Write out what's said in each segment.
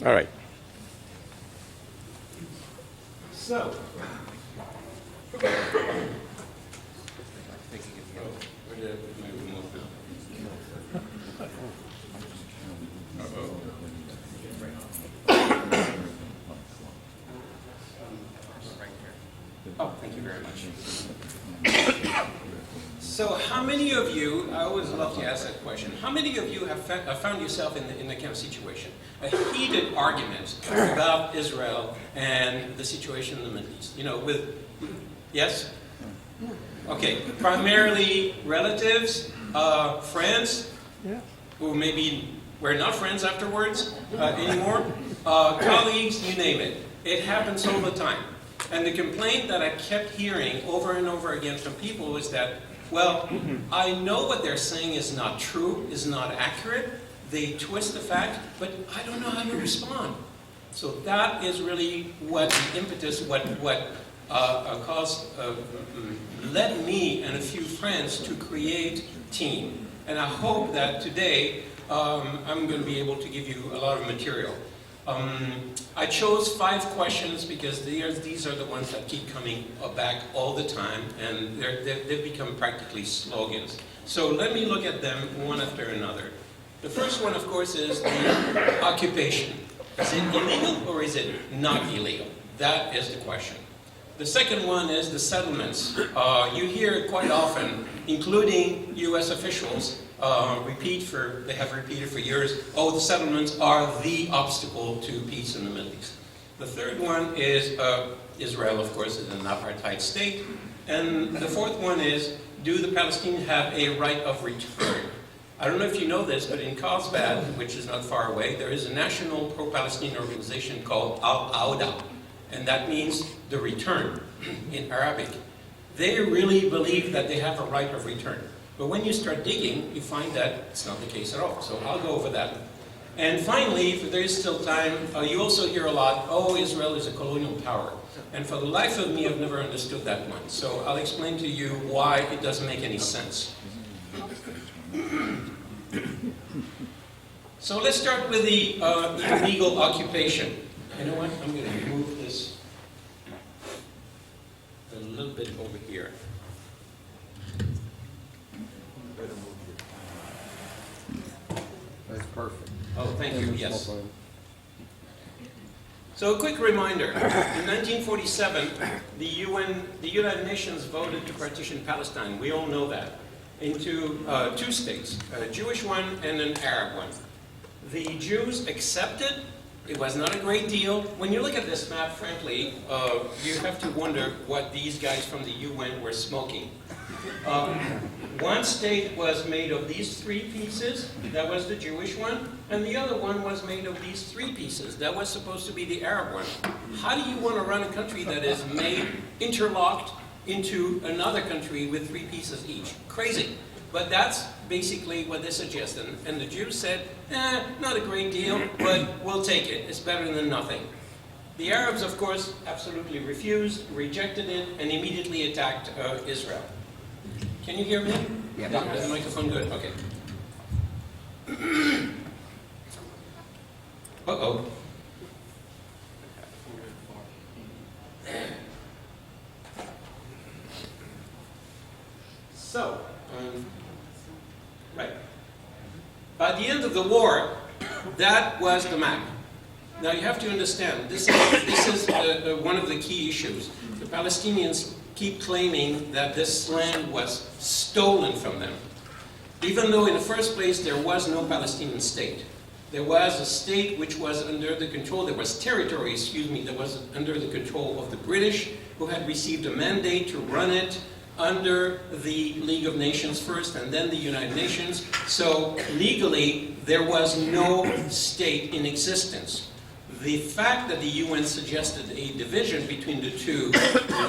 All right. So, oh, thank you very much. So how many of you, I always love to ask that question, how many of you have found yourself in the kind of situation, a heated argument about Israel and the situation in the Middle East? You know, with, yes? Okay, primarily relatives, friends, who maybe we're not friends afterwards anymore, colleagues, you name it. It happens all the time. And the complaint that I kept hearing over and over again from people was that, well, I know what they're saying is not true, is not accurate. They twist the fact, but I don't know how to respond. So that is really what the impetus, what led me and a few friends to create Team. And I hope that today I'm going to be able to give you a lot of material. I chose 5 questions because these are the ones that keep coming back all the time, and they've become practically slogans. So let me look at them one after another. The first one, of course, is the occupation. Is it illegal or is it not illegal? That is the question. The second one is the settlements. You hear it quite often, including U.S. officials, they have repeated for years, oh, the settlements are the obstacle to peace in the Middle East. The third one is Israel, of course, is an apartheid state. And the fourth one is, do the Palestinians have a right of return? I don't know if you know this, but in Carlsbad, which is not far away, there is a national pro-Palestinian organization called Al-Awda, and that means the return in Arabic. They really believe that they have a right of return. But when you start digging, you find that it's not the case at all. So I'll go over that. And finally, if there is still time, you also hear a lot, oh, Israel is a colonial power. And for the life of me, I've never understood that one. So I'll explain to you why it doesn't make any sense. So let's start with the illegal occupation. You know what? I'm going to move this a little bit over here. That's perfect. Oh, thank you, yes. So a quick reminder, in 1947, the United Nations voted to partition Palestine, we all know that, into 2 states, a Jewish one and an Arab one. The Jews accepted. It was not a great deal. When you look at this map, frankly, you have to wonder what these guys from the UN were smoking. One state was made of these 3 pieces, that was the Jewish one, and the other one was made of these 3 pieces, that was supposed to be the Arab one. How do you want to run a country that is made, interlocked into another country with 3 pieces each? Crazy. But that's basically what they suggested. And the Jews said, not a great deal, but we'll take it. It's better than nothing. The Arabs, of course, absolutely refused, rejected it, and immediately attacked Israel. Can you hear me? Yeah. Is the microphone good? Okay. Uh-oh. So, right. By the end of the war, that was the map. Now you have to understand, this is one of the key issues. The Palestinians keep claiming that this land was stolen from them, even though in the first place there was no Palestinian state. There was a state which was under the control, there was territory, that was under the control of the British, who had received a mandate to run it under the League of Nations first and then the United Nations. So legally, there was no state in existence. The fact that the UN suggested a division between the two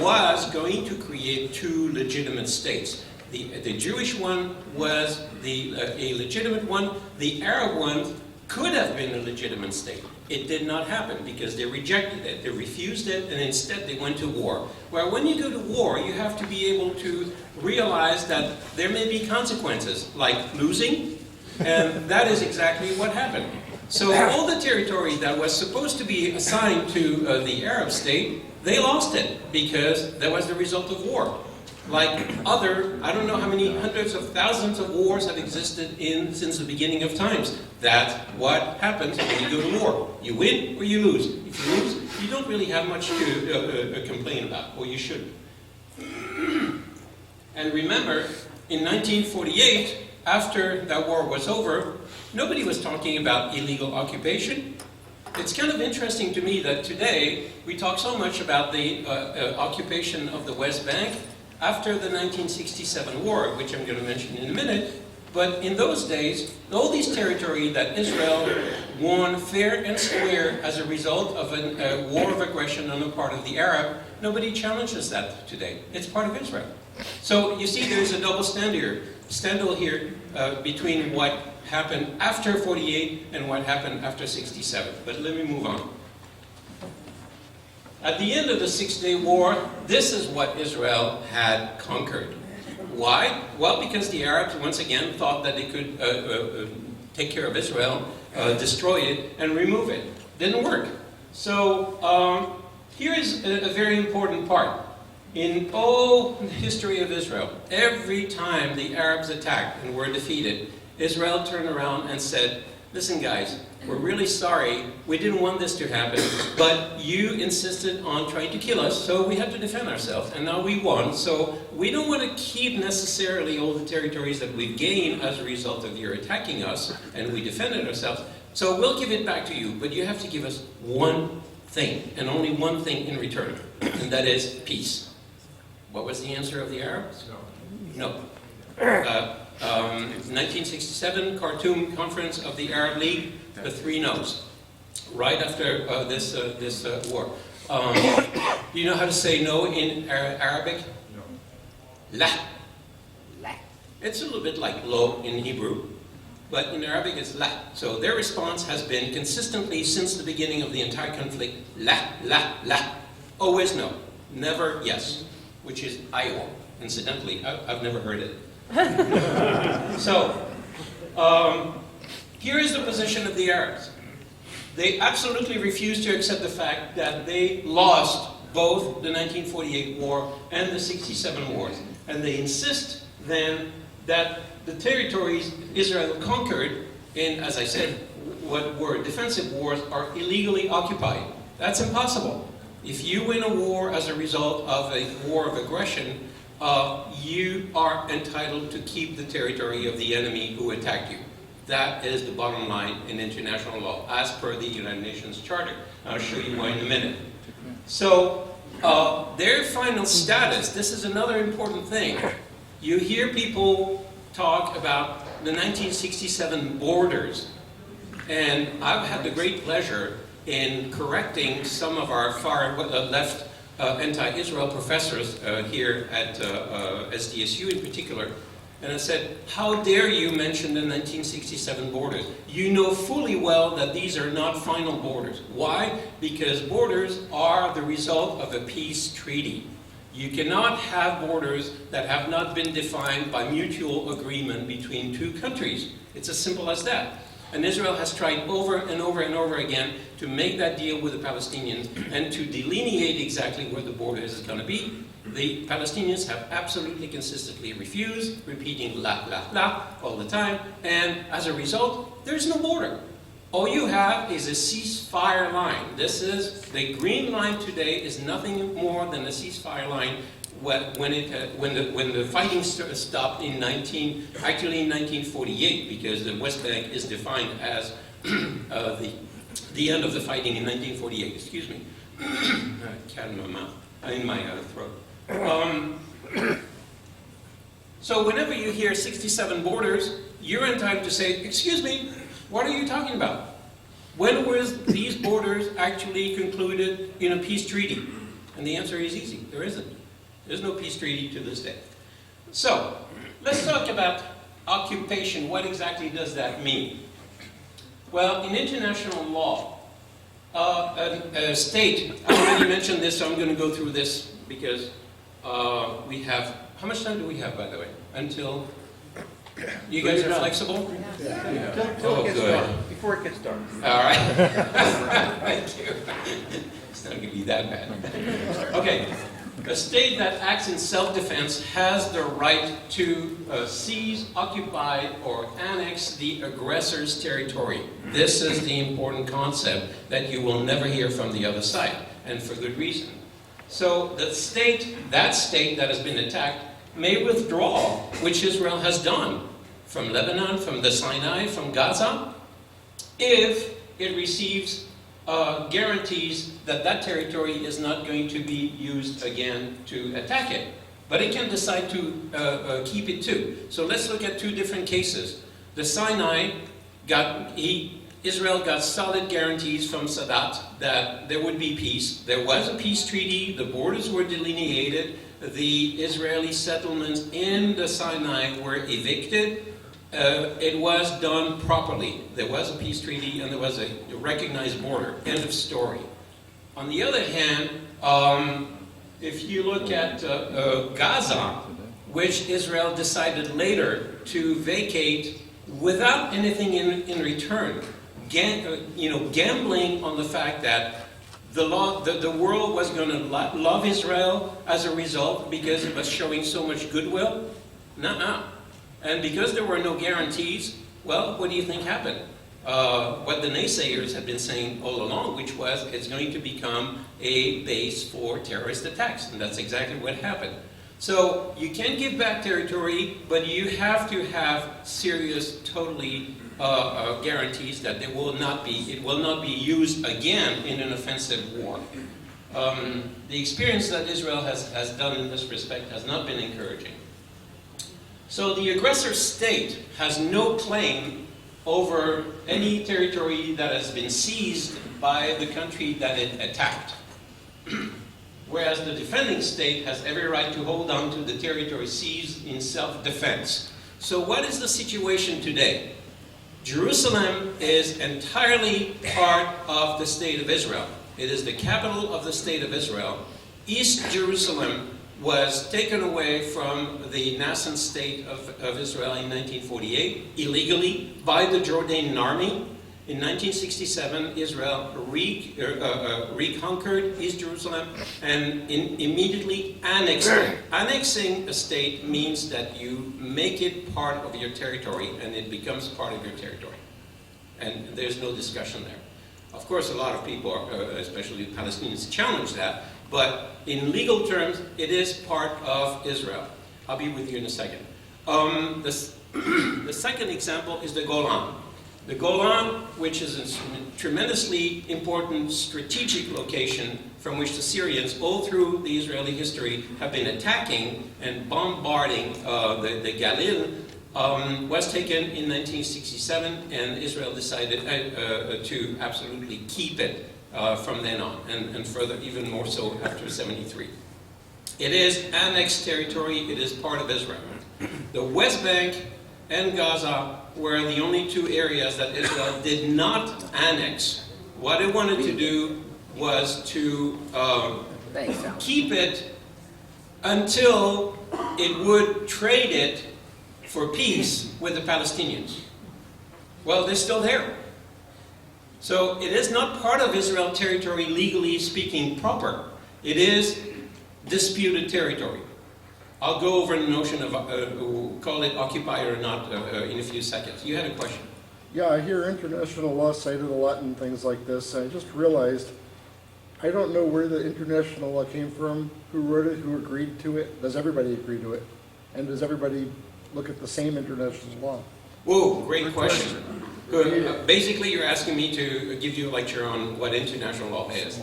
was going to create 2 legitimate states. The Jewish one was a legitimate one. The Arab one could have been a legitimate state. It did not happen because they rejected it, they refused it, and instead they went to war. Well, when you go to war, you have to be able to realize that there may be consequences, like losing, and that is exactly what happened. So all the territory that was supposed to be assigned to the Arab state, they lost it because that was the result of war. Like other, I don't know how many hundreds of thousands of wars have existed since the beginning of times. That's what happens when you go to war. You win or you lose. If you lose, you don't really have much to complain about, or you shouldn't. And remember, in 1948, after that war was over, nobody was talking about illegal occupation. It's kind of interesting to me that today we talk so much about the occupation of the West Bank after the 1967 war, which I'm going to mention in a minute. But in those days, all these territory that Israel won fair and square as a result of a war of aggression on the part of the Arab, nobody challenges that today. It's part of Israel. So you see there's a double standard here between what happened after 48 and what happened after 67. But let me move on. At the end of the Six-Day War, this is what Israel had conquered. Why? Well, because the Arabs, once again, thought that they could take care of Israel, destroy it, and remove it. Didn't work. So here is a very important part. In all the history of Israel, every time the Arabs attacked and were defeated, Israel turned around and said, listen guys, we're really sorry, we didn't want this to happen, but you insisted on trying to kill us, so we had to defend ourselves, and now we won, so we don't want to keep necessarily all the territories that we've gained as a result of your attacking us, and we defended ourselves, so we'll give it back to you, but you have to give us one thing, and only one thing in return, and that is peace. What was the answer of the Arabs? No. 1967 Khartoum Conference of the Arab League, the 3 no's. Right after this war. Do you know how to say no in Arabic? No. La. La. It's a little bit like lo in Hebrew, but in Arabic it's la. So their response has been consistently since the beginning of the entire conflict, la, la, la. Always no. Never yes. Which is Iowa. Incidentally, I've never heard it. So, here is the position of the Arabs. They absolutely refuse to accept the fact that they lost both the 1948 war and the 67 wars. And they insist then that the territories Israel conquered in, as I said, what were defensive wars are illegally occupied. That's impossible. If you win a war as a result of a war of aggression, you are entitled to keep the territory of the enemy who attacked you. That is the bottom line in international law, as per the United Nations Charter. I'll show you why in a minute. So, their final status, this is another important thing. You hear people talk about the 1967 borders, and I've had the great pleasure in correcting some of our far left anti-Israel professors here at SDSU in particular. And I said, how dare you mention the 1967 borders? You know fully well that these are not final borders. Why? Because borders are the result of a peace treaty. You cannot have borders that have not been defined by mutual agreement between 2 countries. It's as simple as that. And Israel has tried over and over and over again to make that deal with the Palestinians and to delineate exactly where the border is going to be. The Palestinians have absolutely consistently refused, repeating la, la, la all the time, and as a result, there's no border. All you have is a ceasefire line. This is, the green line today is nothing more than a ceasefire line when the fighting stopped in 1948, because the West Bank is defined as the end of the fighting in 1948. Excuse me. Cat in my mouth, in my throat. So whenever you hear 67 borders, you're entitled to say, excuse me, what are you talking about? When was these borders actually concluded in a peace treaty? And the answer is easy, there isn't. There's no peace treaty to this day. So, let's talk about occupation. What exactly does that mean? Well, in international law, a state, I already mentioned this, so I'm going to go through this because we have, how much time do we have, by the way? Until, you guys are flexible? Yeah. Oh, good. before it gets dark. All right. Thank you. It's not going to be that bad. Okay. A state that acts in self-defense has the right to seize, occupy, or annex the aggressor's territory. This is the important concept that you will never hear from the other side, and for good reason. So that state that has been attacked may withdraw, which Israel has done from Lebanon, from the Sinai, from Gaza, if it receives guarantees that that territory is not going to be used again to attack it. But it can decide to keep it too. So let's look at two different cases. The Sinai, Israel got solid guarantees from Sadat that there would be peace. There was a peace treaty, the borders were delineated, the Israeli settlements in the Sinai were evicted. It was done properly. There was a peace treaty and there was a recognized border. End of story. On the other hand, if you look at Gaza, which Israel decided later to vacate without anything in return, gambling on the fact that the world was going to love Israel as a result because it was showing so much goodwill? Nuh-uh. And because there were no guarantees, well, what do you think happened? What the naysayers had been saying all along, which was it's going to become a base for terrorist attacks. And that's exactly what happened. So you can give back territory, but you have to have serious, totally guarantees that it will not be used again in an offensive war. The experience that Israel has done in this respect has not been encouraging. So the aggressor state has no claim over any territory that has been seized by the country that it attacked. Whereas the defending state has every right to hold on to the territory seized in self-defense. So what is the situation today? Jerusalem is entirely part of the state of Israel. It is the capital of the state of Israel. East Jerusalem was taken away from the nascent state of Israel in 1948, illegally, by the Jordanian army. In 1967, Israel reconquered East Jerusalem and immediately annexed it. Annexing a state means that you make it part of your territory and it becomes part of your territory. And there's no discussion there. Of course, a lot of people, especially Palestinians, challenge that. But in legal terms, it is part of Israel. I'll be with you in a second. The second example is the Golan. The Golan, which is a tremendously important strategic location from which the Syrians, all through the Israeli history, have been attacking and bombarding the Galil, was taken in 1967, and Israel decided to absolutely keep it from then on, and further, even more so after 73. It is annexed territory, it is part of Israel. The West Bank and Gaza were the only two areas that Israel did not annex. What it wanted to do was to keep it until it would trade it for peace with the Palestinians. Well, they're still there. So it is not part of Israel territory, legally speaking, proper. It is disputed territory. I'll go over the notion of call it occupied or not in a few seconds. You had a question. Yeah, I hear international law cited a lot in things like this. I just realized I don't know where the international law came from, who wrote it, who agreed to it. Does everybody agree to it? And does everybody look at the same international law? Whoa, great question. Basically, you're asking me to give you a lecture on what international law is.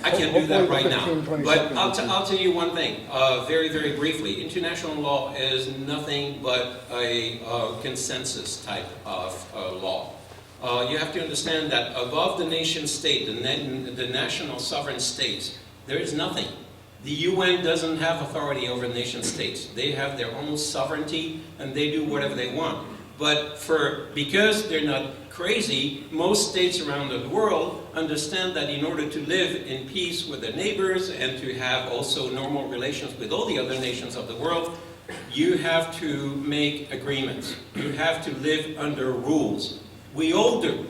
I can't do that right now. But I'll tell you one thing, very, very briefly. International law is nothing but a consensus type of law. You have to understand that above the nation state, the national sovereign states, there is nothing. The UN doesn't have authority over nation states. They have their own sovereignty and they do whatever they want. But because they're not crazy, most states around the world understand that in order to live in peace with their neighbors and to have also normal relations with all the other nations of the world, you have to make agreements. You have to live under rules. We all do.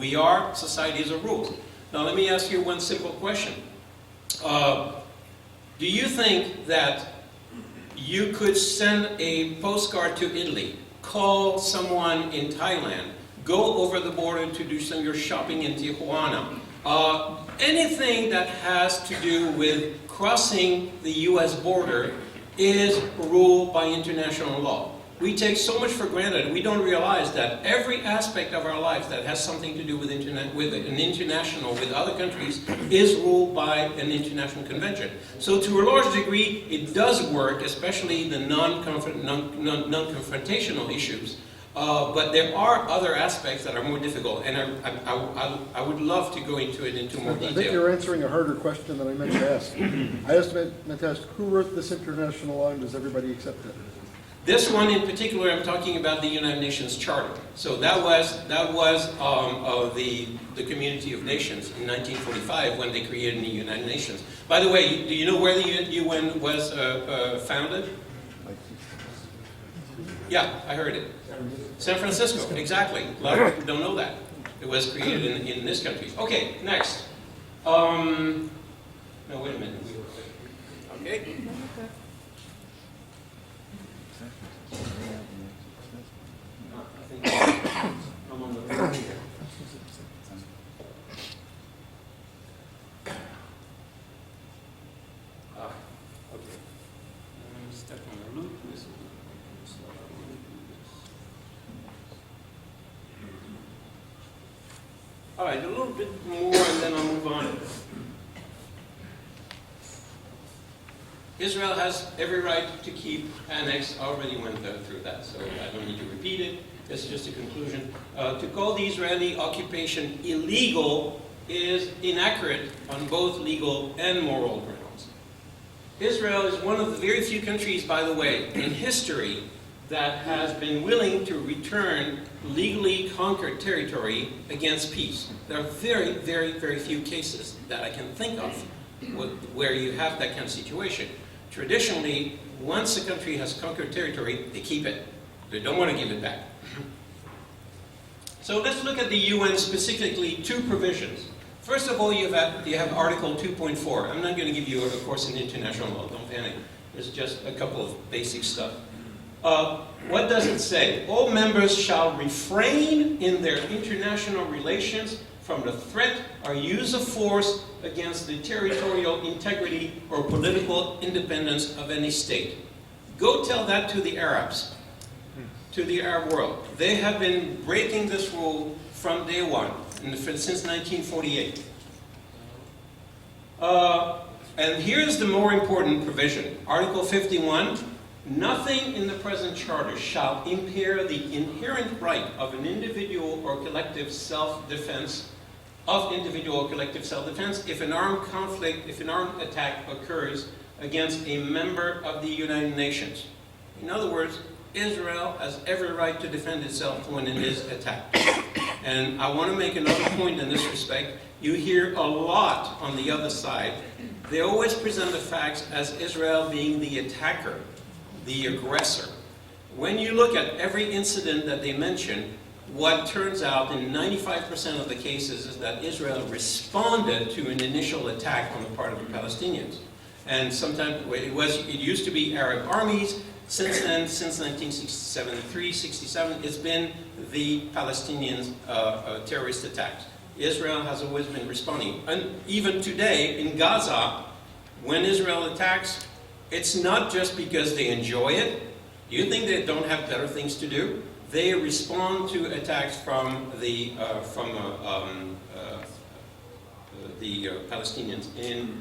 We are societies of rules. Now let me ask you one simple question. Do you think that you could send a postcard to Italy, call someone in Thailand, go over the border to do some of your shopping in Tijuana, anything that has to do with crossing the U.S. border is ruled by international law. We take so much for granted, we don't realize that every aspect of our life that has something to do with with other countries, is ruled by an international convention. So to a large degree, it does work, especially the non-confrontational issues. But there are other aspects that are more difficult, and I would love to go into more detail. I think you're answering a harder question than I meant to ask. I just meant to ask, who wrote this international law, and does everybody accept it? This one in particular, I'm talking about the United Nations Charter. So that was the Community of Nations in 1945 when they created the United Nations. By the way, do you know where the UN was founded? Yeah, I heard it. San Francisco, exactly. A lot of people don't know that. It was created in this country. Okay, next. No, wait a minute. Okay. I'm on the page here. Okay. Step on the loop. This is all right, a little bit more, and then I'll move on. Israel has every right to keep annexed. I already went through that, so I don't need to repeat it. This is just a conclusion. To call the Israeli occupation illegal is inaccurate on both legal and moral grounds. Israel is one of the very few countries, by the way, in history that has been willing to return legally conquered territory against peace. There are very, very, very few cases that I can think of where you have that kind of situation. Traditionally, once a country has conquered territory, they keep it. They don't want to give it back. So let's look at the UN, specifically two provisions. First of all, you have Article 2.4. I'm not going to give you a course in international law, don't panic. There's just a couple of basic stuff. What does it say? All members shall refrain in their international relations from the threat or use of force against the territorial integrity or political independence of any state. Go tell that to the Arabs, to the Arab world. They have been breaking this rule from day one, since 1948. And here's the more important provision. Article 51, nothing in the present charter shall impair the inherent right of an individual or collective self-defense, if an armed conflict, if an armed attack occurs against a member of the United Nations. In other words, Israel has every right to defend itself when it is attacked. And I want to make another point in this respect. You hear a lot on the other side. They always present the facts as Israel being the attacker, the aggressor. When you look at every incident that they mention, what turns out in 95% of the cases is that Israel responded to an initial attack on the part of the Palestinians. And sometimes it used to be Arab armies. Since then, since 1973-67, it's been the Palestinians' terrorist attacks. Israel has always been responding. And even today in Gaza, when Israel attacks, it's not just because they enjoy it. You think they don't have better things to do? They respond to attacks from the Palestinians in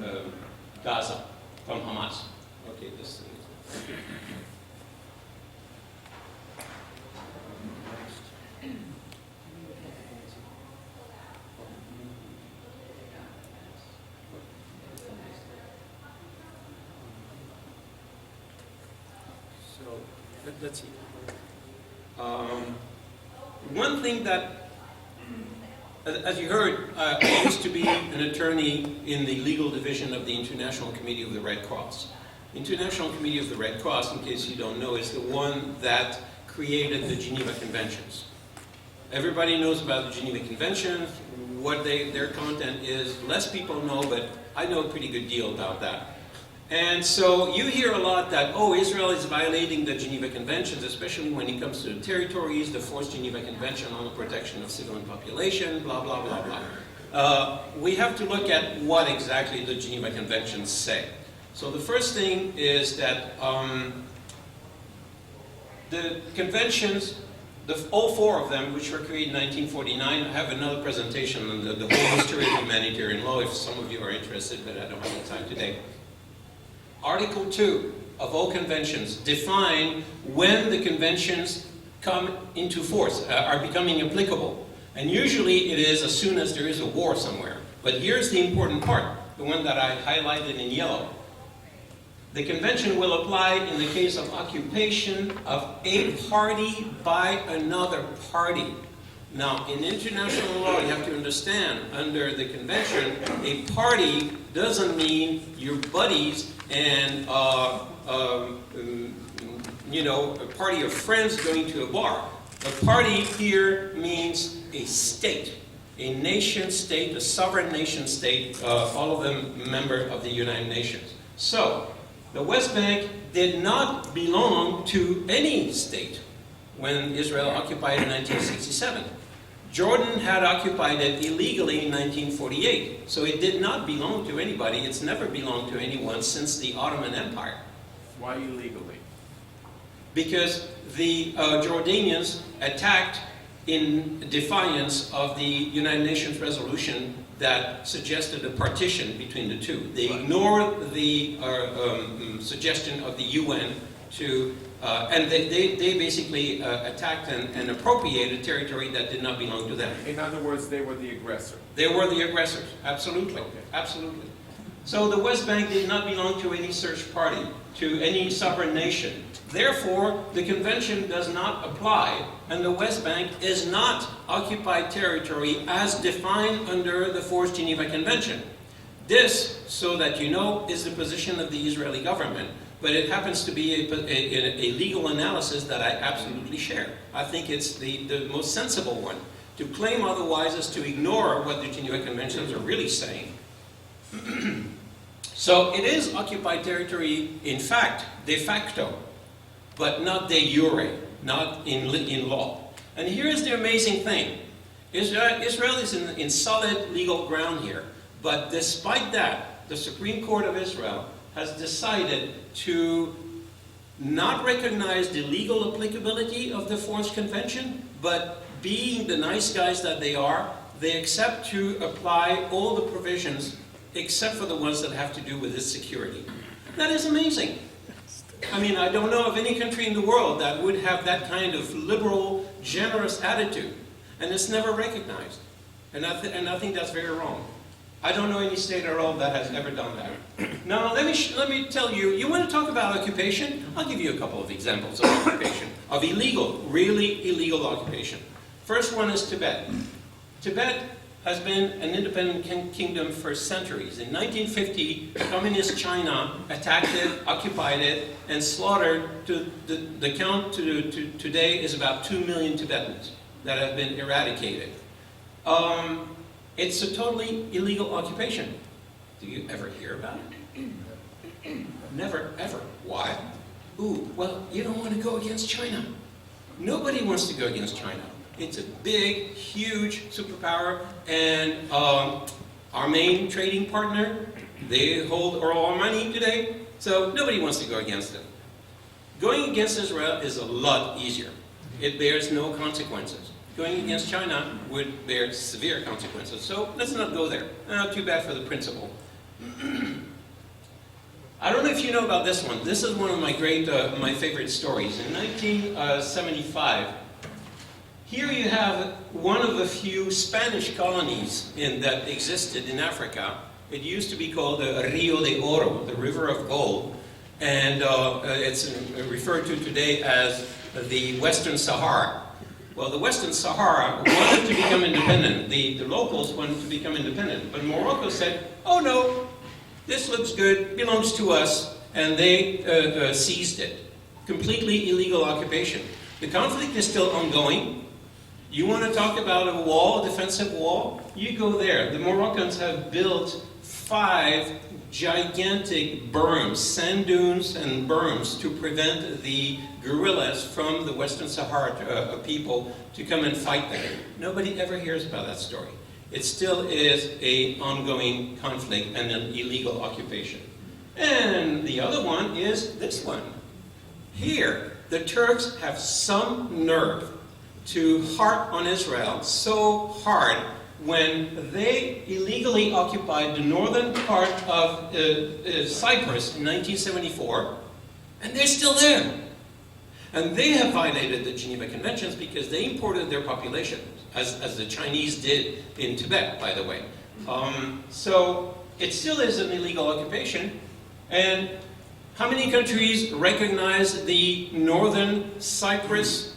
Gaza, from Hamas. Okay, this thing. Let's see. One thing that, as you heard, I used to be an attorney in the legal division of the International Committee of the Red Cross. International Committee of the Red Cross, in case you don't know, is the one that created the Geneva Conventions. Everybody knows about the Geneva Conventions, what their content is. Less people know, but I know a pretty good deal about that. And so you hear a lot that, oh, Israel is violating the Geneva Conventions, especially when it comes to the territories, the Fourth Geneva Convention on the protection of civilian population, blah, blah, blah, blah. We have to look at what exactly the Geneva Conventions say. So the first thing is that the conventions, all four of them, which were created in 1949, I have another presentation on the whole history of humanitarian law, if some of you are interested, but I don't have the time today. Article 2 of all conventions define when the conventions come into force, are becoming applicable. And usually it is as soon as there is a war somewhere. But here's the important part, the one that I highlighted in yellow. The convention will apply in the case of occupation of a party by another party. Now, in international law, you have to understand, under the convention, a party doesn't mean your buddies and, you know, a party of friends going to a bar. A party here means a state, a nation state, a sovereign nation state, all of them member of the United Nations. So, the West Bank did not belong to any state when Israel occupied in 1967. Jordan had occupied it illegally in 1948, so it did not belong to anybody. It's never belonged to anyone since the Ottoman Empire. Why illegally? Because the Jordanians attacked in defiance of the United Nations resolution that suggested a partition between the two. They ignored the suggestion of the UN to, and they basically attacked and appropriated territory that did not belong to them. In other words, they were the aggressor. They were the aggressors, absolutely, Okay. absolutely. So the West Bank did not belong to any search party, to any sovereign nation. Therefore, the convention does not apply, and the West Bank is not occupied territory as defined under the Fourth Geneva Convention. This, so that you know, is the position of the Israeli government, but it happens to be a legal analysis that I absolutely share. I think it's the most sensible one. To claim otherwise is to ignore what the Geneva Conventions are really saying. So it is occupied territory, in fact, de facto, but not de jure, not in law. And here's the amazing thing. Israel is in solid legal ground here, but despite that, the Supreme Court of Israel has decided to not recognize the legal applicability of the Fourth Convention, but being the nice guys that they are, they accept to apply all the provisions except for the ones that have to do with its security. That is amazing. I mean, I don't know of any country in the world that would have that kind of liberal, generous attitude, and it's never recognized. And I think that's very wrong. I don't know any state at all that has ever done that. Now, let me tell you, you want to talk about occupation? I'll give you a couple of examples of occupation, of illegal, really illegal occupation. First one is Tibet. Tibet has been an independent kingdom for centuries. In 1950, communist China attacked it, occupied it, and slaughtered, the count to today is about 2 million Tibetans that have been eradicated. It's a totally illegal occupation. Do you ever hear about it? Never, ever. Why? Ooh, well, you don't want to go against China. Nobody wants to go against China. It's a big, huge superpower, and our main trading partner, they hold all our money today, so nobody wants to go against them. Going against Israel is a lot easier. It bears no consequences. Going against China would bear severe consequences, so let's not go there. Too bad for the principle. I don't know if you know about this one. This is one of my my favorite stories. In 1975, here you have one of the few Spanish colonies that existed in Africa. It used to be called the Rio de Oro, the River of Gold, and it's referred to today as the Western Sahara. Well, the Western Sahara wanted to become independent. The locals wanted to become independent, but Morocco said, oh no, this looks good, belongs to us, and they seized it. Completely illegal occupation. The conflict is still ongoing. You want to talk about a wall, a defensive wall? You go there. The Moroccans have built 5 gigantic berms, sand dunes and berms, to prevent the guerrillas from the Western Sahara people to come and fight there. Nobody ever hears about that story. It still is an ongoing conflict and an illegal occupation. And the other one is this one. Here, the Turks have some nerve to harp on Israel so hard when they illegally occupied the northern part of Cyprus in 1974, and they're still there. And they have violated the Geneva Conventions because they imported their population, as the Chinese did in Tibet, by the way. So it still is an illegal occupation. And how many countries recognize the northern Cyprus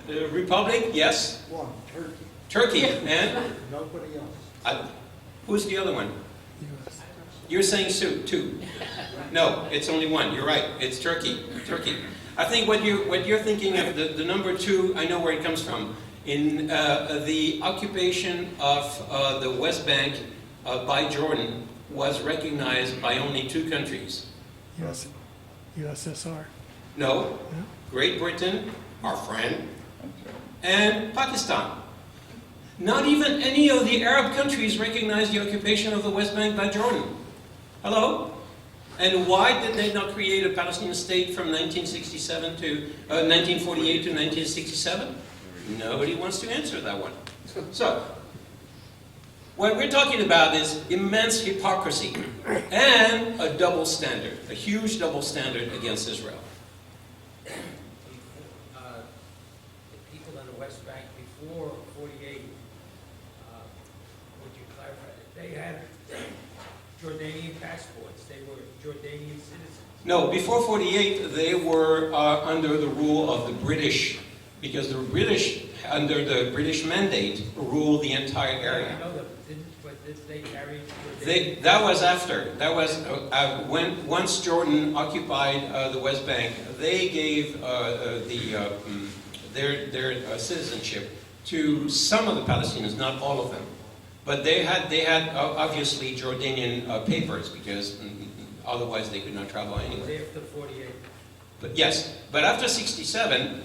Republic? Yes? One, Turkey. Turkey. And Nobody else. who's the other one? You're saying two. No, it's only one. You're right. It's Turkey. Turkey. I think what you're thinking of, the number 2, I know where it comes from. In the occupation of the West Bank by Jordan was recognized by only 2 countries. Yes, USSR. No, Yeah. Great Britain, our friend, and Pakistan. Not even any of the Arab countries recognized the occupation of the West Bank by Jordan. Hello? And why did they not create a Palestinian state from 1967 to 1948 to 1967? Nobody wants to answer that one. So, what we're talking about is immense hypocrisy and a double standard, a huge double standard against Israel. The people in the West Bank before 48, would you clarify that they had Jordanian passports? They were Jordanian citizens. No, before 48, they were under the rule of the British, because the British, under the British mandate, ruled the entire area. I know that, but did they carry Jordanian? That was after. That was when once Jordan occupied the West Bank, they gave their citizenship to some of the Palestinians, not all of them. But they had obviously Jordanian papers, because otherwise they could not travel anywhere. After 48. But yes, but after 67,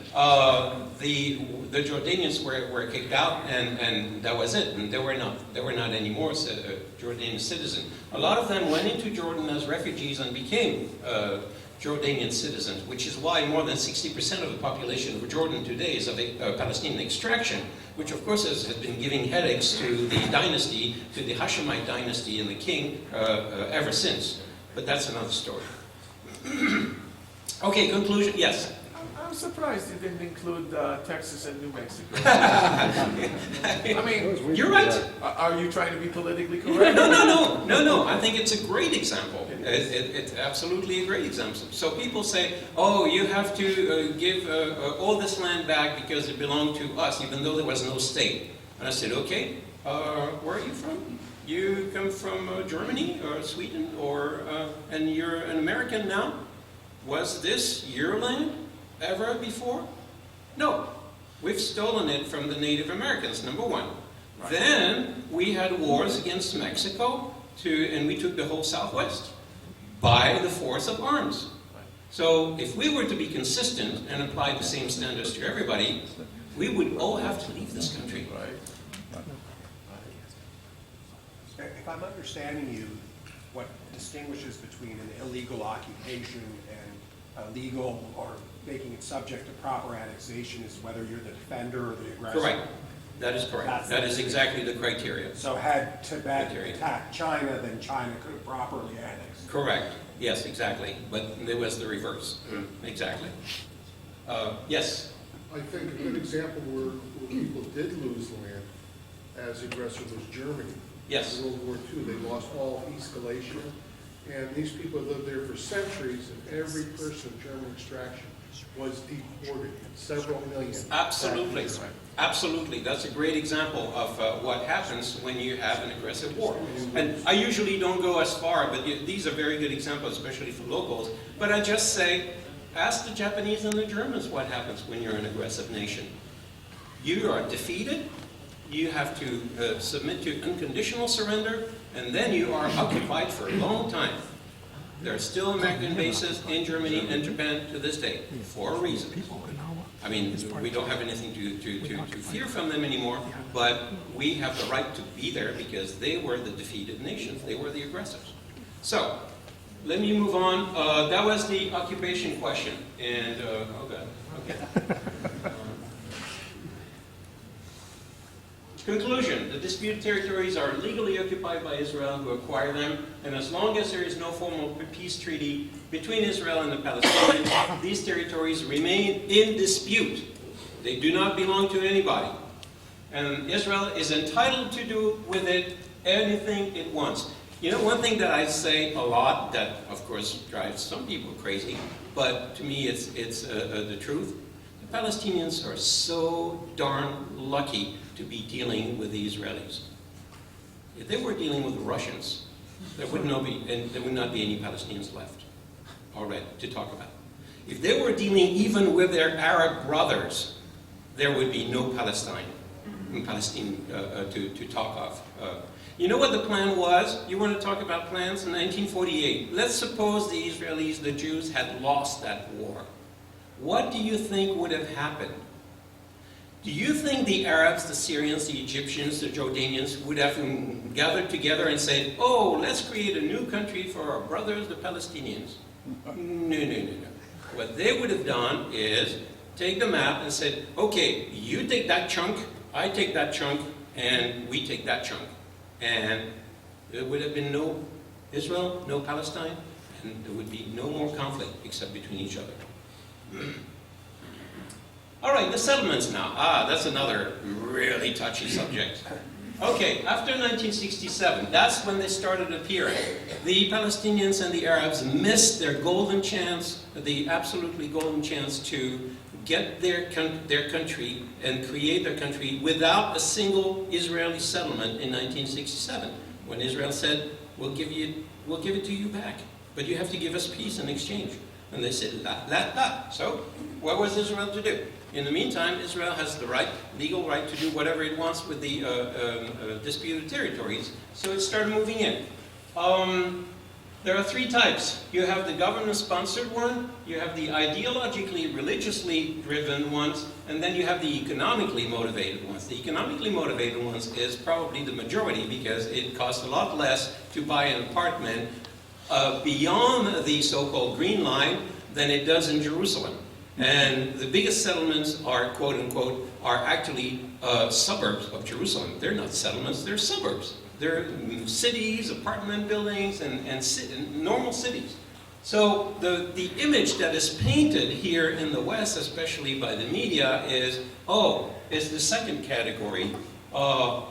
the Jordanians were kicked out, and that was it. And they were not anymore Jordanian citizens. A lot of them went into Jordan as refugees and became Jordanian citizens, which is why more than 60% of the population of Jordan today is of Palestinian extraction, which of course has been giving headaches to the dynasty, to the Hashemite dynasty and the king ever since. But that's another story. Okay, conclusion, yes. I'm surprised you didn't include Texas and New Mexico. I mean, You're right. are you trying to be politically correct? No. I think it's a great example. It's absolutely a great example. So people say, oh, you have to give all this land back because it belonged to us, even though there was no state. And I said, okay, where are you from? You come from Germany or Sweden, and you're an American now? Was this your land ever before? No. We've stolen it from the Native Americans, number 1. Right. Then we had wars against Mexico, and we took the whole Southwest by the force of arms. Right. So if we were to be consistent and apply the same standards to everybody, we would all have to leave this country. Right. If I'm understanding you, what distinguishes between an illegal occupation and a legal or making it subject to proper annexation is whether you're the defender or the aggressor? Correct. That is correct. That is exactly the criteria. So had Tibet attacked China, then China could have properly annexed? Correct. Yes, exactly. But there was the reverse. Exactly. Yes? I think a good example where people did lose land as aggressor was Germany. Yes. In World War II, they lost all of East Galicia, and these people lived there for centuries, and every person of German extraction was deported, several million. Absolutely. Absolutely. That's a great example of what happens when you have an aggressive war. And I usually don't go as far, but these are very good examples, especially for locals. But I just say, Ask the Japanese and the Germans what happens when you're an aggressive nation. You are defeated, you have to submit to unconditional surrender, and then you are occupied for a long time. There are still American bases in Germany and Japan to this day, for a reason. I mean, we don't have anything to fear from them anymore, but we have the right to be there because they were the defeated nations. They were the aggressors. So, let me move on. That was the occupation question. And, okay. Conclusion. The disputed territories are legally occupied by Israel who acquire them, and as long as there is no formal peace treaty between Israel and the Palestinians, these territories remain in dispute. They do not belong to anybody. And Israel is entitled to do with it anything it wants. You know, one thing that I say a lot that, of course, drives some people crazy, but to me it's the truth. The Palestinians are so darn lucky to be dealing with the Israelis. If they were dealing with the Russians, there would not be any Palestinians left already to talk about. If they were dealing even with their Arab brothers, there would be no Palestine to talk of. You know what the plan was? You want to talk about plans? In 1948, let's suppose the Israelis, the Jews, had lost that war. What do you think would have happened? Do you think the Arabs, the Syrians, the Egyptians, the Jordanians would have gathered together and said, oh, let's create a new country for our brothers, the Palestinians? No. What they would have done is take the map and said, okay, you take that chunk, I take that chunk, and we take that chunk. And there would have been no Israel, no Palestine, and there would be no more conflict except between each other. All right, the settlements now. That's another really touchy subject. Okay, after 1967, that's when they started appearing. The Palestinians and the Arabs missed their golden chance, the absolutely golden chance to get their country and create their country without a single Israeli settlement in 1967, when Israel said, we'll give it to you back, but you have to give us peace in exchange. And they said, la. So, what was Israel to do? In the meantime, Israel has the legal right to do whatever it wants with the disputed territories, so it started moving in. There are three types. You have the government-sponsored one, you have the ideologically, religiously driven ones, and then you have the economically motivated ones. The economically motivated ones is probably the majority because it costs a lot less to buy an apartment beyond the so-called Green Line than it does in Jerusalem. And the biggest settlements are, quote-unquote, are actually suburbs of Jerusalem. They're not settlements, they're suburbs. They're cities, apartment buildings, and normal cities. So the image that is painted here in the West, especially by the media, is the second category. Oh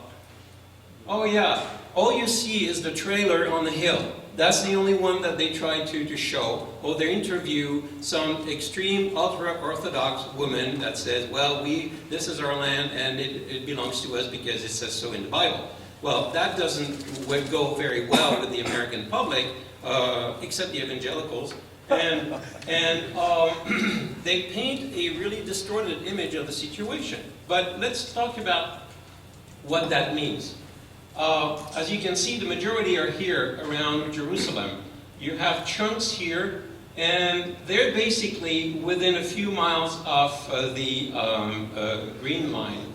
yeah, all you see is the trailer on the hill. That's the only one that they try to show. Or they interview some extreme ultra-Orthodox woman that says, well, this is our land and it belongs to us because it says so in the Bible. Well, that doesn't go very well with the American public, except the evangelicals. And they paint a really distorted image of the situation. But let's talk about what that means. As you can see, the majority are here around Jerusalem. You have chunks here, and they're basically within a few miles of the Green Line.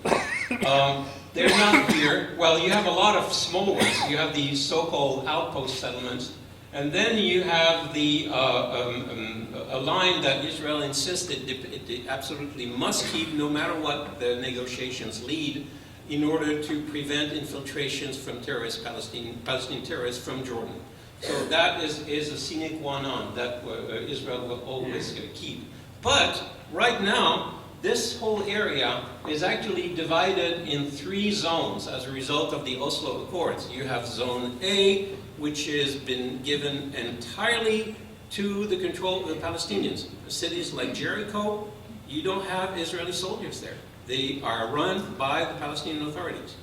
They're not here. Well, you have a lot of small ones. You have the so-called outpost settlements, and then you have the a line that Israel insisted it absolutely must keep, no matter what the negotiations lead, in order to prevent infiltrations from Palestinian terrorists from Jordan. So that is a sine qua non that Israel will always keep. But right now, this whole area is actually divided in 3 zones as a result of the Oslo Accords. You have Zone A, which has been given entirely to the control of the Palestinians. Cities like Jericho, you don't have Israeli soldiers there. They are run by the Palestinian authorities.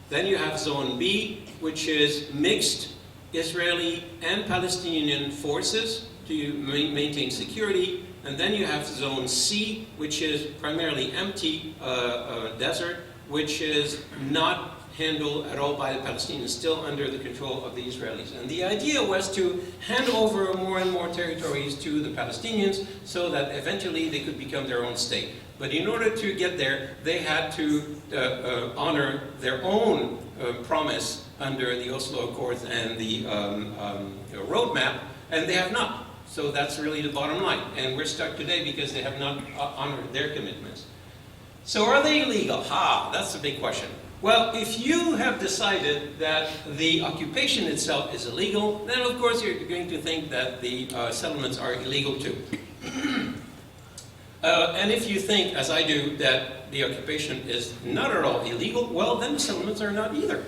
Then you have Zone B, which is mixed Israeli and Palestinian forces to maintain security. And then you have Zone C, which is primarily empty desert, which is not handled at all by the Palestinians, still under the control of the Israelis. And the idea was to hand over more and more territories to the Palestinians so that eventually they could become their own state. But in order to get there, they had to honor their own promise under the Oslo Accords and the roadmap, and they have not. So that's really the bottom line. And we're stuck today because they have not honored their commitments. So are they illegal? That's the big question. Well, if you have decided that the occupation itself is illegal, then of course you're going to think that the settlements are illegal too. And if you think, as I do, that the occupation is not at all illegal, well, then the settlements are not either.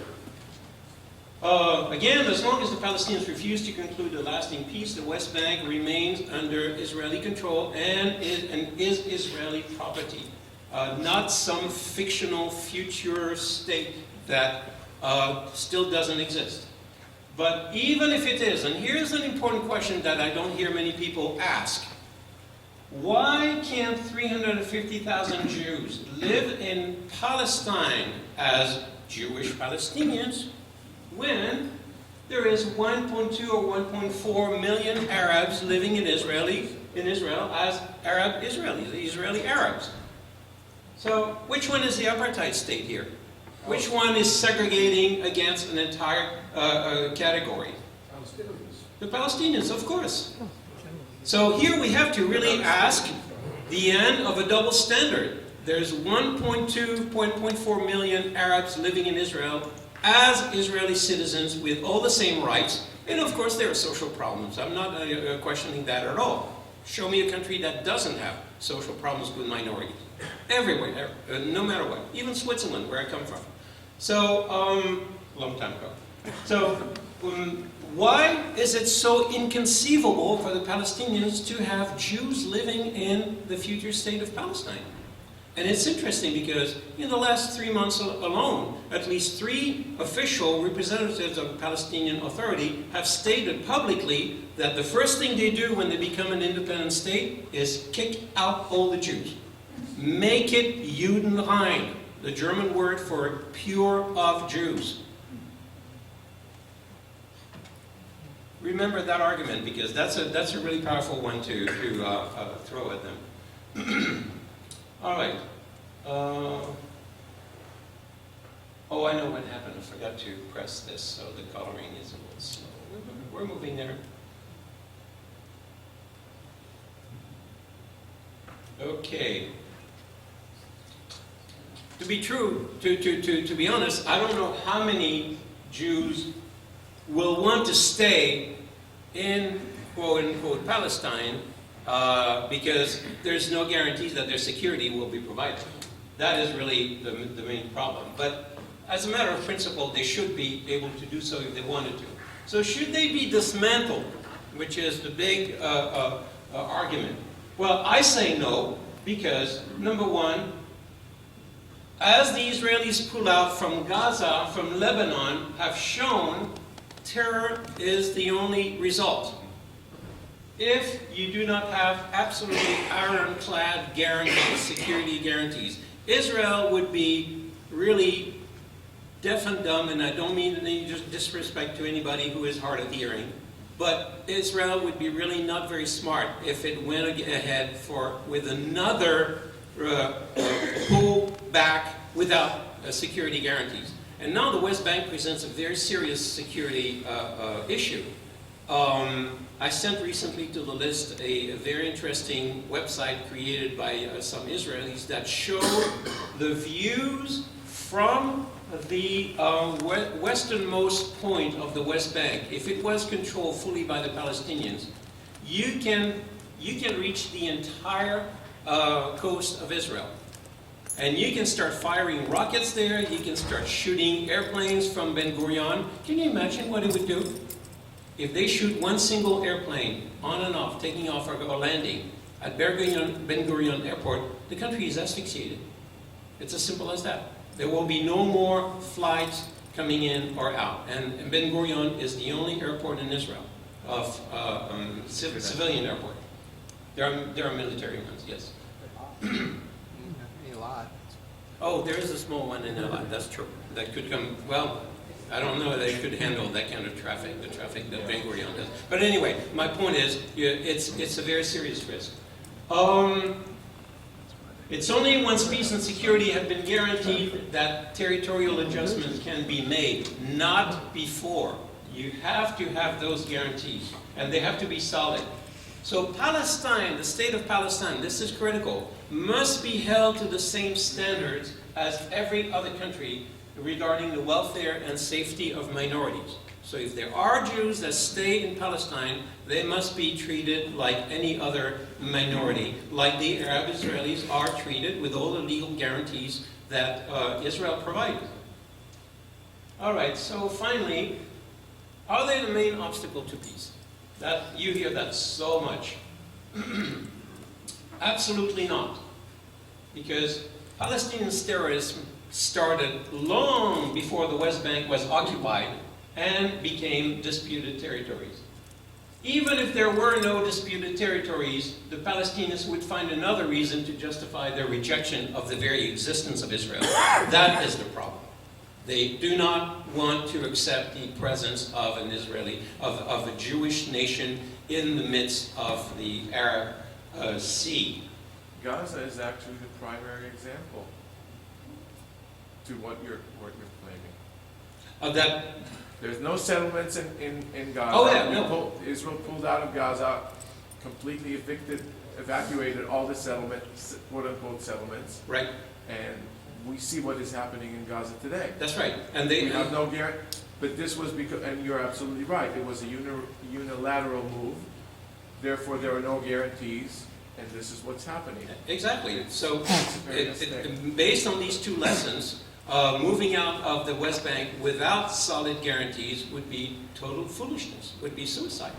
Again, as long as the Palestinians refuse to conclude a lasting peace, the West Bank remains under Israeli control and is Israeli property. Not some fictional future state that still doesn't exist. But even if it is, and here's an important question that I don't hear many people ask. Why can't 350,000 Jews live in Palestine as Jewish Palestinians when there is 1.2 or 1.4 million Arabs living in Israel as Arab Israelis, the Israeli Arabs? So which one is the apartheid state here? Which one is segregating against an entire category? Palestinians. The Palestinians, of course. So here we have to really ask the end of a double standard. There's 1.4 million Arabs living in Israel as Israeli citizens with all the same rights. And of course there are social problems. I'm not questioning that at all. Show me a country that doesn't have social problems with minorities. Everywhere, no matter what. Even Switzerland, where I come from. So, long time ago. So, why is it so inconceivable for the Palestinians to have Jews living in the future state of Palestine? And it's interesting because in the last 3 months alone, at least 3 official representatives of the Palestinian Authority have stated publicly that the first thing they do when they become an independent state is kick out all the Jews. Make it Judenrein, the German word for pure of Jews. Remember that argument because that's a really powerful one to throw at them. All right. Oh, I know what happened. I forgot to press this, so the coloring is a little slow. We're moving there. Okay. To be true, to be honest, I don't know how many Jews will want to stay in quote-unquote Palestine because there's no guarantees that their security will be provided. That is really the main problem. But as a matter of principle, they should be able to do so if they wanted to. So should they be dismantled, which is the big argument? Well, I say no, because number one, as the Israelis pull out from Gaza, from Lebanon, have shown, terror is the only result. If you do not have absolutely ironclad guarantees, security guarantees, Israel would be really deaf and dumb, and I don't mean any disrespect to anybody who is hard of hearing, but Israel would be really not very smart if it went ahead with another pull back without security guarantees. And now the West Bank presents a very serious security issue. I sent recently to the list a very interesting website created by some Israelis that showed the views from the westernmost point of the West Bank. If it was controlled fully by the Palestinians, you can reach the entire coast of Israel. And you can start firing rockets there, you can start shooting airplanes from Ben Gurion. Can you imagine what it would do? If they shoot one single airplane on and off, taking off or landing at Ben Gurion Airport, the country is asphyxiated. It's as simple as that. There will be no more flights coming in or out. And Ben Gurion is the only airport in Israel, civilian airport. There are military ones, yes. A lot. Oh, there is a small one in Elat, that's true. That could come, well, I don't know, they could handle that kind of traffic, the traffic that Ben Gurion does. But anyway, my point is, it's a very serious risk. It's only once peace and security have been guaranteed that territorial adjustments can be made, not before. You have to have those guarantees, and they have to be solid. So Palestine, the state of Palestine, this is critical, must be held to the same standards as every other country regarding the welfare and safety of minorities. So if there are Jews that stay in Palestine, they must be treated like any other minority, like the Arab Israelis are treated with all the legal guarantees that Israel provided. All right, so finally, are they the main obstacle to peace? That you hear that so much. Absolutely not. Because Palestinian terrorism started long before the West Bank was occupied and became disputed territories. Even if there were no disputed territories, the Palestinians would find another reason to justify their rejection of the very existence of Israel. That is the problem. They do not want to accept the presence of an Israeli, of a Jewish nation in the midst of the Arab Sea. Gaza is actually the primary example to what you're claiming. That There's no settlements in Gaza. Oh, yeah, no. Israel pulled out of Gaza, completely evacuated all the settlements, quote-unquote settlements, right. and we see what is happening in Gaza today. That's right. And We have no guarantee, but this was because, and you're absolutely right, it was a unilateral move, therefore there are no guarantees, and this is what's happening. Exactly. So, very mistake. based on these two lessons, moving out of the West Bank without solid guarantees would be total foolishness, would be suicide.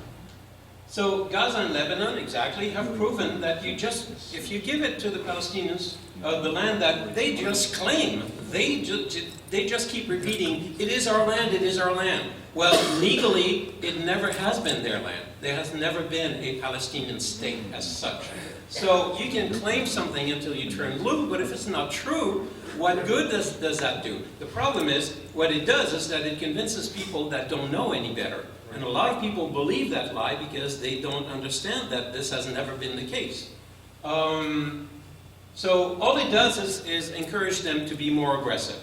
So Gaza and Lebanon exactly have proven that if you give it to the Palestinians, the land that they just claim, they just keep repeating, it is our land, it is our land. Well, legally, it never has been their land. There has never been a Palestinian state as such. So you can claim something until you turn blue, but if it's not true, what good does that do? The problem is, what it does is that it convinces people that don't know any better. And a lot of people believe that lie because they don't understand that this has never been the case. So all it does is encourage them to be more aggressive.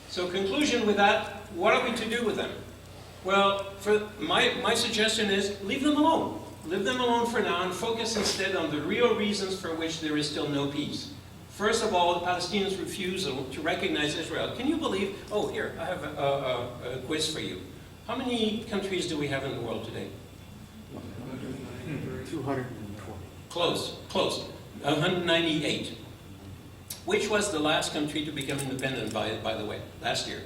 So conclusion with that, what are we to do with them? Well, my suggestion is leave them alone. Leave them alone for now and focus instead on the real reasons for which there is still no peace. First of all, the Palestinians' refusal to recognize Israel. Can you believe, oh here, I have a quiz for you. How many countries do we have in the world today? 220. Close. 198. Which was the last country to become independent, by the way, last year?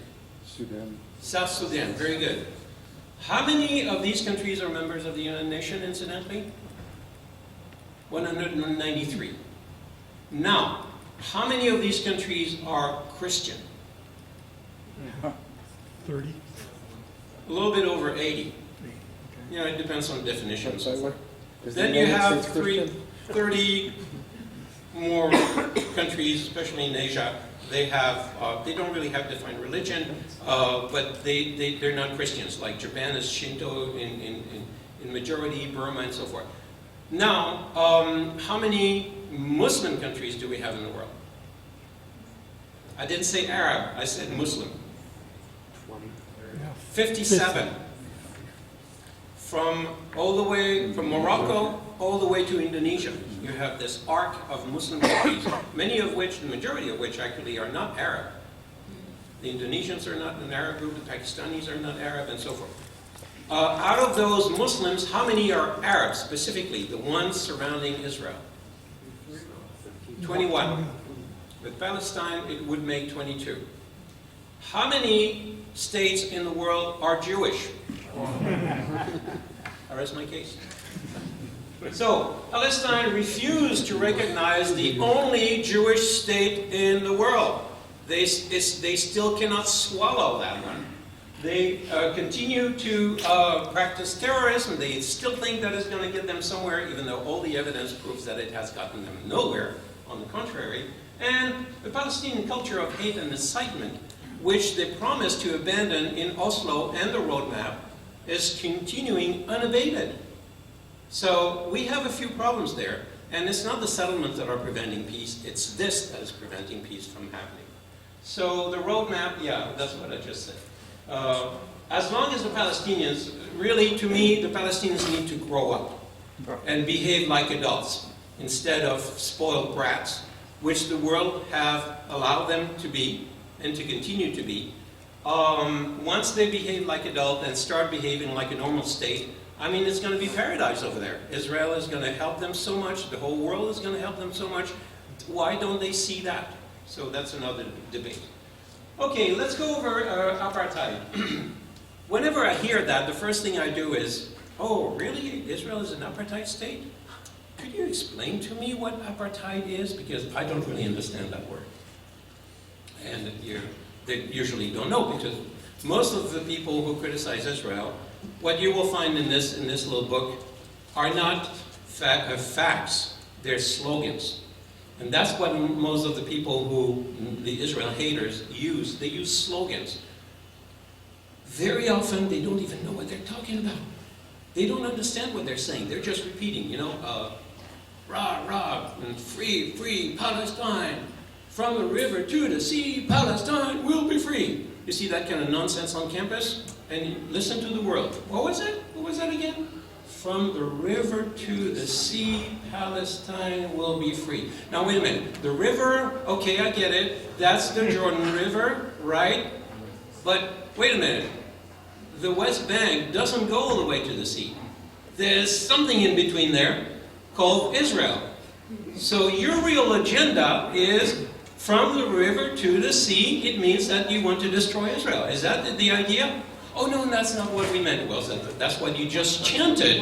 Sudan. South Sudan, very good. How many of these countries are members of the United Nations, incidentally? 193. Now, how many of these countries are Christian? 30. A little bit over 80. You know, it depends on definitions. Is Then the you United have States Christian? 30 more countries, especially in Asia. They don't really have defined religion, but they're not Christians. Like Japan is Shinto in majority, Burma and so forth. Now, how many Muslim countries do we have in the world? I didn't say Arab, I said Muslim. 57. From Morocco all the way to Indonesia. You have this arc of Muslim countries, many of which, the majority of which actually are not Arab. The Indonesians are not an Arab group, the Pakistanis are not Arab, and so forth. Out of those Muslims, how many are Arabs, specifically, the ones surrounding Israel? 21. With Palestine, it would make 22. How many states in the world are Jewish? I rest my case. So, Palestine refused to recognize the only Jewish state in the world. They still cannot swallow that one. They continue to practice terrorism. They still think that it's going to get them somewhere, even though all the evidence proves that it has gotten them nowhere, on the contrary. And the Palestinian culture of hate and incitement, which they promised to abandon in Oslo and the roadmap, is continuing unabated. So we have a few problems there. And it's not the settlements that are preventing peace, it's this that is preventing peace from happening. So the roadmap, yeah, that's what I just said. As long as the Palestinians, really to me, the Palestinians need to grow up and behave like adults instead of spoiled brats, which the world have allowed them to be and to continue to be. Once they behave like adults and start behaving like a normal state, I mean, it's going to be paradise over there. Israel is going to help them so much. The whole world is going to help them so much. Why don't they see that? So that's another debate. Okay, let's go over apartheid. Whenever I hear that, the first thing I do is, oh, really? Israel is an apartheid state? Could you explain to me what apartheid is? Because I don't really understand that word. And they usually don't know, because most of the people who criticize Israel, what you will find in this little book are not facts, they're slogans. And that's what most of the people who, the Israel haters, use. They use slogans. Very often they don't even know what they're talking about. They don't understand what they're saying. They're just repeating, you know, rah, rah, and free, free Palestine. From the river to the sea, Palestine will be free. You see that kind of nonsense on campus? And you listen to the world. What was it? What was that again? From the river to the sea, Palestine will be free. Now wait a minute. The river, okay, I get it. That's the Jordan River, right? But wait a minute. The West Bank doesn't go all the way to the sea. There's something in between there called Israel. So your real agenda is from the river to the sea. It means that you want to destroy Israel. Is that the idea? Oh no, that's not what we meant. Well, that's what you just chanted.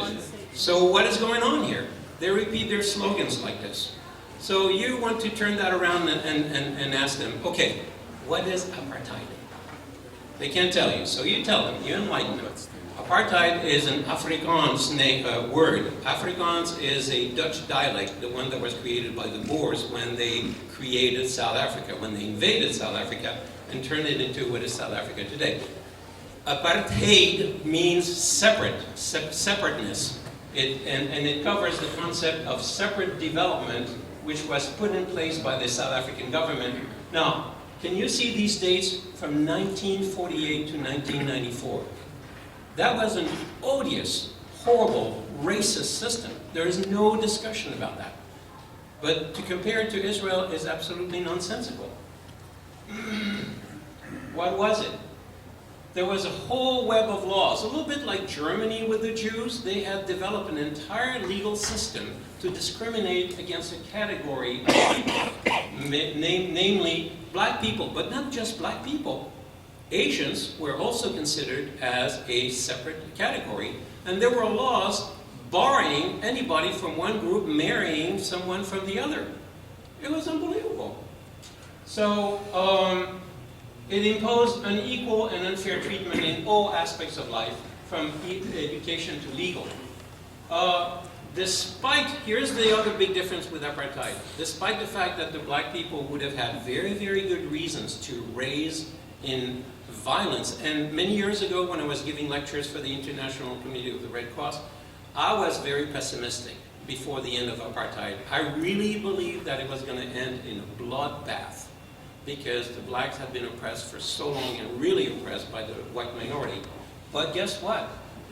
So what is going on here? They repeat their slogans like this. So you want to turn that around and ask them, okay, what is apartheid? They can't tell you, so you tell them, you enlighten them. Apartheid is an Afrikaans word. Afrikaans is a Dutch dialect, the one that was created by the Boers when they created South Africa, when they invaded South Africa and turned it into what is South Africa today. Apartheid means separateness. And it covers the concept of separate development, which was put in place by the South African government. Now, can you see these dates from 1948 to 1994? That was an odious, horrible, racist system. There is no discussion about that. But to compare it to Israel is absolutely nonsensical. What was it? There was a whole web of laws, a little bit like Germany with the Jews. They had developed an entire legal system to discriminate against a category, namely black people, but not just black people. Asians were also considered as a separate category, and there were laws barring anybody from one group marrying someone from the other. It was unbelievable. So, it imposed unequal and unfair treatment in all aspects of life, from education to legal. Here's the other big difference with apartheid. Despite the fact that the black people would have had very, very good reasons to raise in violence, and many years ago when I was giving lectures for the International Committee of the Red Cross, I was very pessimistic before the end of apartheid. I really believed that it was going to end in a bloodbath, because the blacks had been oppressed for so long and really oppressed by the white minority. But guess what?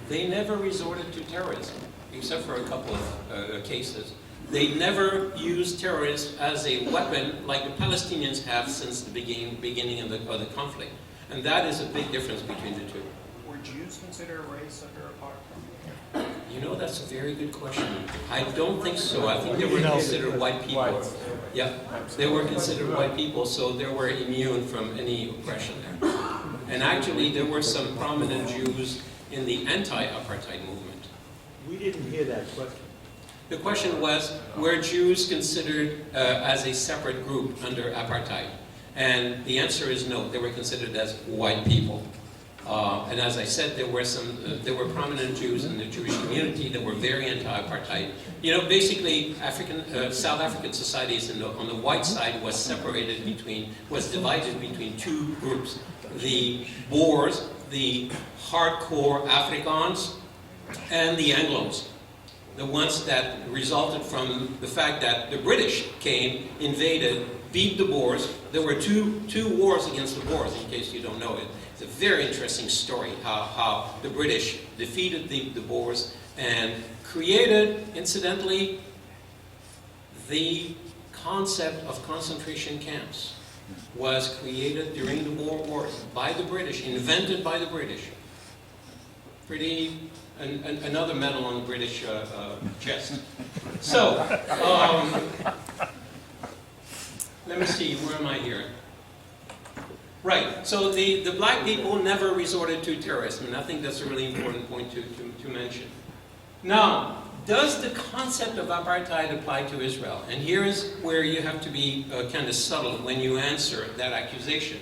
They never resorted to terrorism, except for a couple of cases. They never used terrorists as a weapon like the Palestinians have since the beginning of the conflict. And that is a big difference between the two. Were Jews considered a race under apartheid? You know, that's a very good question. I don't think so. I think they were considered white people. Yeah, they were considered white people, so they were immune from any oppression there. And actually, there were some prominent Jews in the anti-apartheid movement. We didn't hear that question. The question was, were Jews considered as a separate group under apartheid? And the answer is no, they were considered as white people. And as I said, there were prominent Jews in the Jewish community that were very anti-apartheid. You know, basically, South African societies on the white side was divided between two groups: the Boers, the hardcore Afrikaans, and the Anglos, the ones that resulted from the fact that the British came, invaded, beat the Boers. There were two wars against the Boers, in case you don't know it. It's a very interesting story how the British defeated the Boers and created, incidentally, the concept of concentration camps was created during the Boer Wars by the British, invented by the British. Another medal on the British chest. So, let me see, where am I here? Right, so the black people never resorted to terrorism, and I think that's a really important point to mention. Now, does the concept of apartheid apply to Israel? And here is where you have to be kind of subtle when you answer that accusation.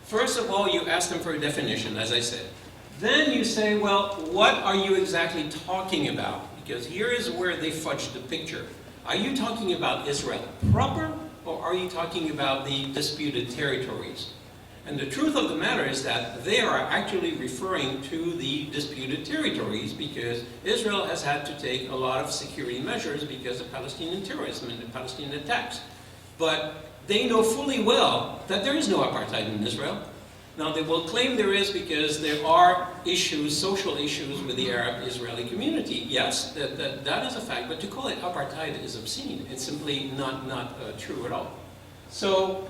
First of all, you ask them for a definition, as I said. Then you say, well, what are you exactly talking about? Because here is where they fudge the picture. Are you talking about Israel proper, or are you talking about the disputed territories? And the truth of the matter is that they are actually referring to the disputed territories, because Israel has had to take a lot of security measures because of Palestinian terrorism and the Palestinian attacks. But they know fully well that there is no apartheid in Israel. Now, they will claim there is because there are issues, social issues with the Arab-Israeli community. Yes, that is a fact, but to call it apartheid is obscene. It's simply not true at all. So,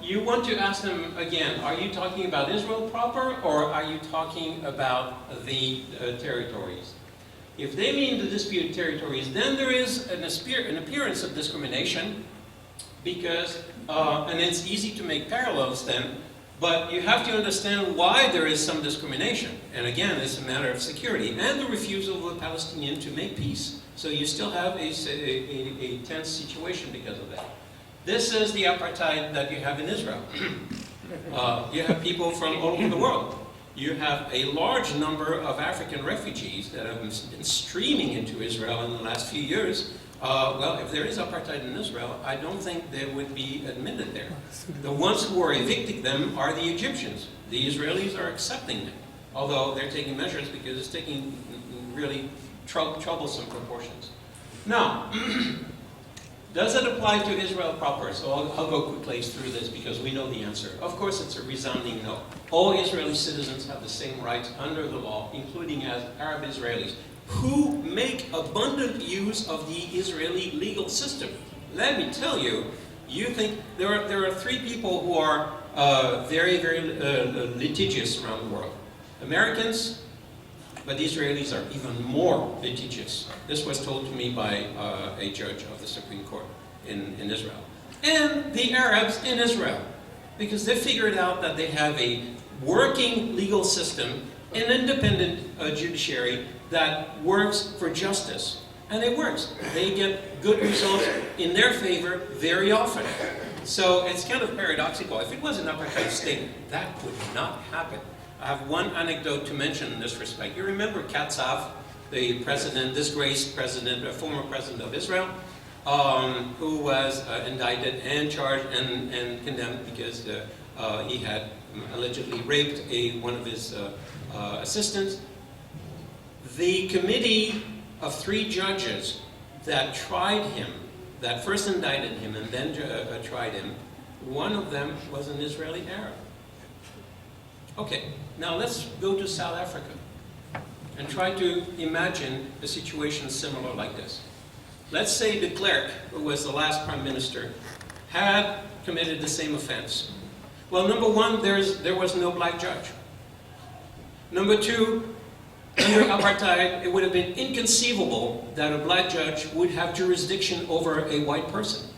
you want to ask them again, are you talking about Israel proper, or are you talking about the territories? If they mean the disputed territories, then there is an appearance of discrimination, because, and it's easy to make parallels then, but you have to understand why there is some discrimination. And again, it's a matter of security and the refusal of the Palestinian to make peace. So you still have a tense situation because of that. This is the apartheid that you have in Israel. You have people from all over the world. You have a large number of African refugees that have been streaming into Israel in the last few years. Well, if there is apartheid in Israel, I don't think they would be admitted there. The ones who are evicting them are the Egyptians. The Israelis are accepting them, although they're taking measures because it's taking really troublesome proportions. Now, does it apply to Israel proper? So I'll go quickly through this because we know the answer. Of course, it's a resounding no. All Israeli citizens have the same rights under the law, including as Arab Israelis, who make abundant use of the Israeli legal system. Let me tell you, you think there are three people who are very litigious around the world. Americans, but the Israelis are even more litigious. This was told to me by a judge of the Supreme Court in Israel. And the Arabs in Israel, because they figured out that they have a working legal system, an independent judiciary that works for justice. And it works. They get good results in their favor very often. So it's kind of paradoxical. If it was an apartheid state, that would not happen. I have one anecdote to mention in this respect. You remember Katsav, the president, disgraced president, former president of Israel, who was indicted and charged and condemned because he had allegedly raped one of his assistants. The committee of 3 judges that tried him, that first indicted him and then tried him, one of them was an Israeli Arab. Okay, now let's go to South Africa and try to imagine a situation similar like this. Let's say de Klerk, who was the last prime minister, had committed the same offense. Well, number one, there was no black judge. Number two, under apartheid, it would have been inconceivable that a black judge would have jurisdiction over a white person.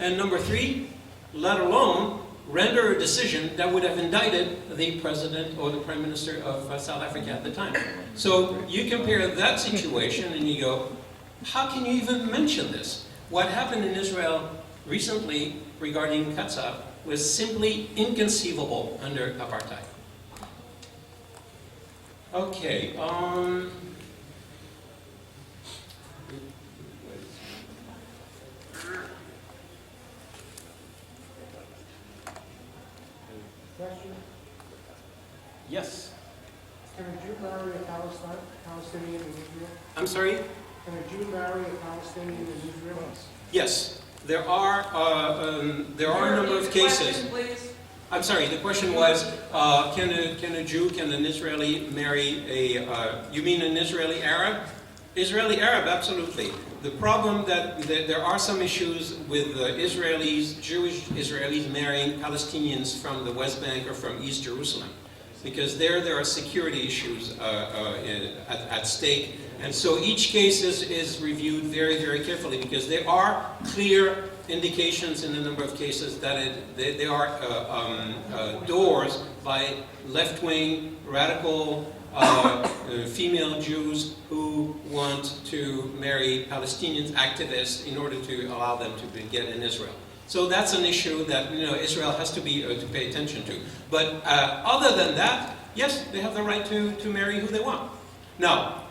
And number three, let alone render a decision that would have indicted the president or the prime minister of South Africa at the time. So you compare that situation and you go, how can you even mention this? What happened in Israel recently regarding Katsav was simply inconceivable under apartheid. Okay, Question, yes, can a Jew marry a Palestinian in Israel? I'm sorry? Can a Jew marry a Palestinian in Israel? Yes, there are a number of cases. I'm sorry, the question was, can a Jew, can an Israeli marry you mean an Israeli Arab? Israeli Arab, absolutely. The problem that there are some issues with Israelis, Jewish Israelis marrying Palestinians from the West Bank or from East Jerusalem. Because there are security issues at stake. And so each case is reviewed very, very carefully because there are clear indications in a number of cases that they are doors by left-wing, radical female Jews who want to marry Palestinian activists in order to allow them to get in Israel. So that's an issue that Israel has to pay attention to. But other than that, yes, they have the right to marry who they want. Now,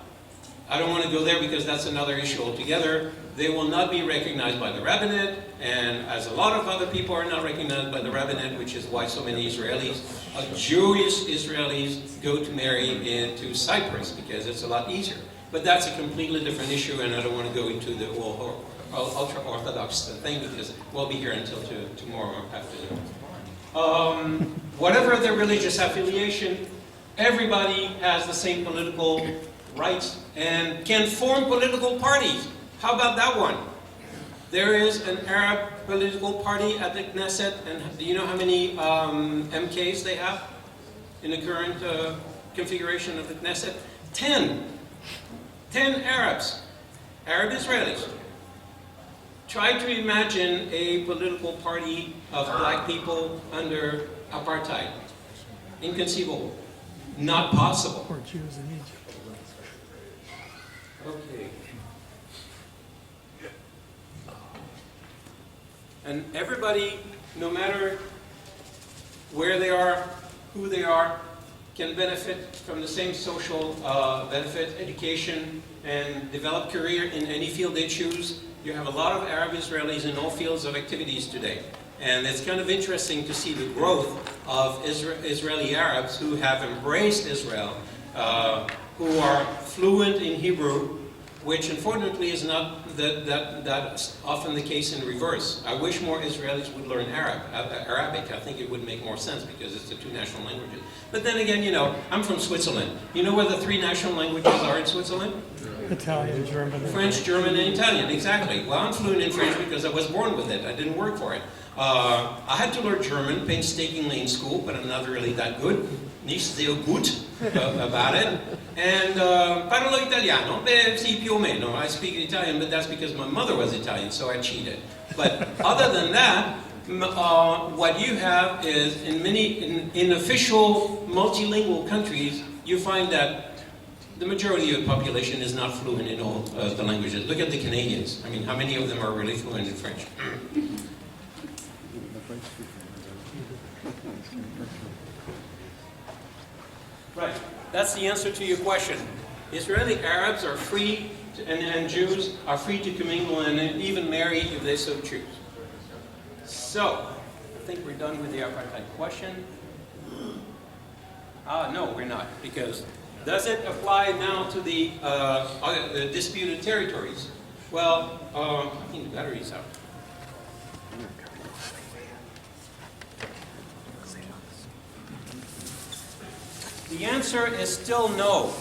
I don't want to go there because that's another issue altogether. They will not be recognized by the rabbinate, and as a lot of other people are not recognized by the rabbinate, which is why so many Israelis, Jewish Israelis, go to marry into Cyprus because it's a lot easier. But that's a completely different issue, and I don't want to go into the whole ultra-Orthodox thing because we'll be here until tomorrow afternoon. Whatever their religious affiliation, everybody has the same political rights and can form political parties. How about that one? There is an Arab political party at the Knesset, and do you know how many MKs they have in the current configuration of the Knesset? 10. 10 Arabs. Arab Israelis. Try to imagine a political party of black people under apartheid. Inconceivable. Not possible. Or Jews in Egypt. Okay. And everybody, no matter where they are, who they are, can benefit from the same social benefit, education, and develop career in any field they choose. You have a lot of Arab Israelis in all fields of activities today. And it's kind of interesting to see the growth of Israeli Arabs who have embraced Israel, who are fluent in Hebrew, which unfortunately is not that often the case in reverse. I wish more Israelis would learn Arabic. I think it would make more sense because it's the two national languages. But then again, I'm from Switzerland. You know where the three national languages are in Switzerland? Italian, German. French, German, and Italian, exactly. Well, I'm fluent in French because I was born with it. I didn't work for it. I had to learn German painstakingly in school, but I'm not really that good. Nicht sehr gut about it. And parlo italiano, beh, sì, più o meno. I speak Italian, but that's because my mother was Italian, so I cheated. But other than that, what you have is in official multilingual countries, you find that the majority of the population is not fluent in all the languages. Look at the Canadians. I mean, how many of them are really fluent in French? Right. That's the answer to your question. Israeli Arabs are free, and Jews are free to commingle and even marry if they so choose. So, I think we're done with the apartheid question. No, we're not, because does it apply now to the disputed territories? Well, I think the battery's out. The answer is still no.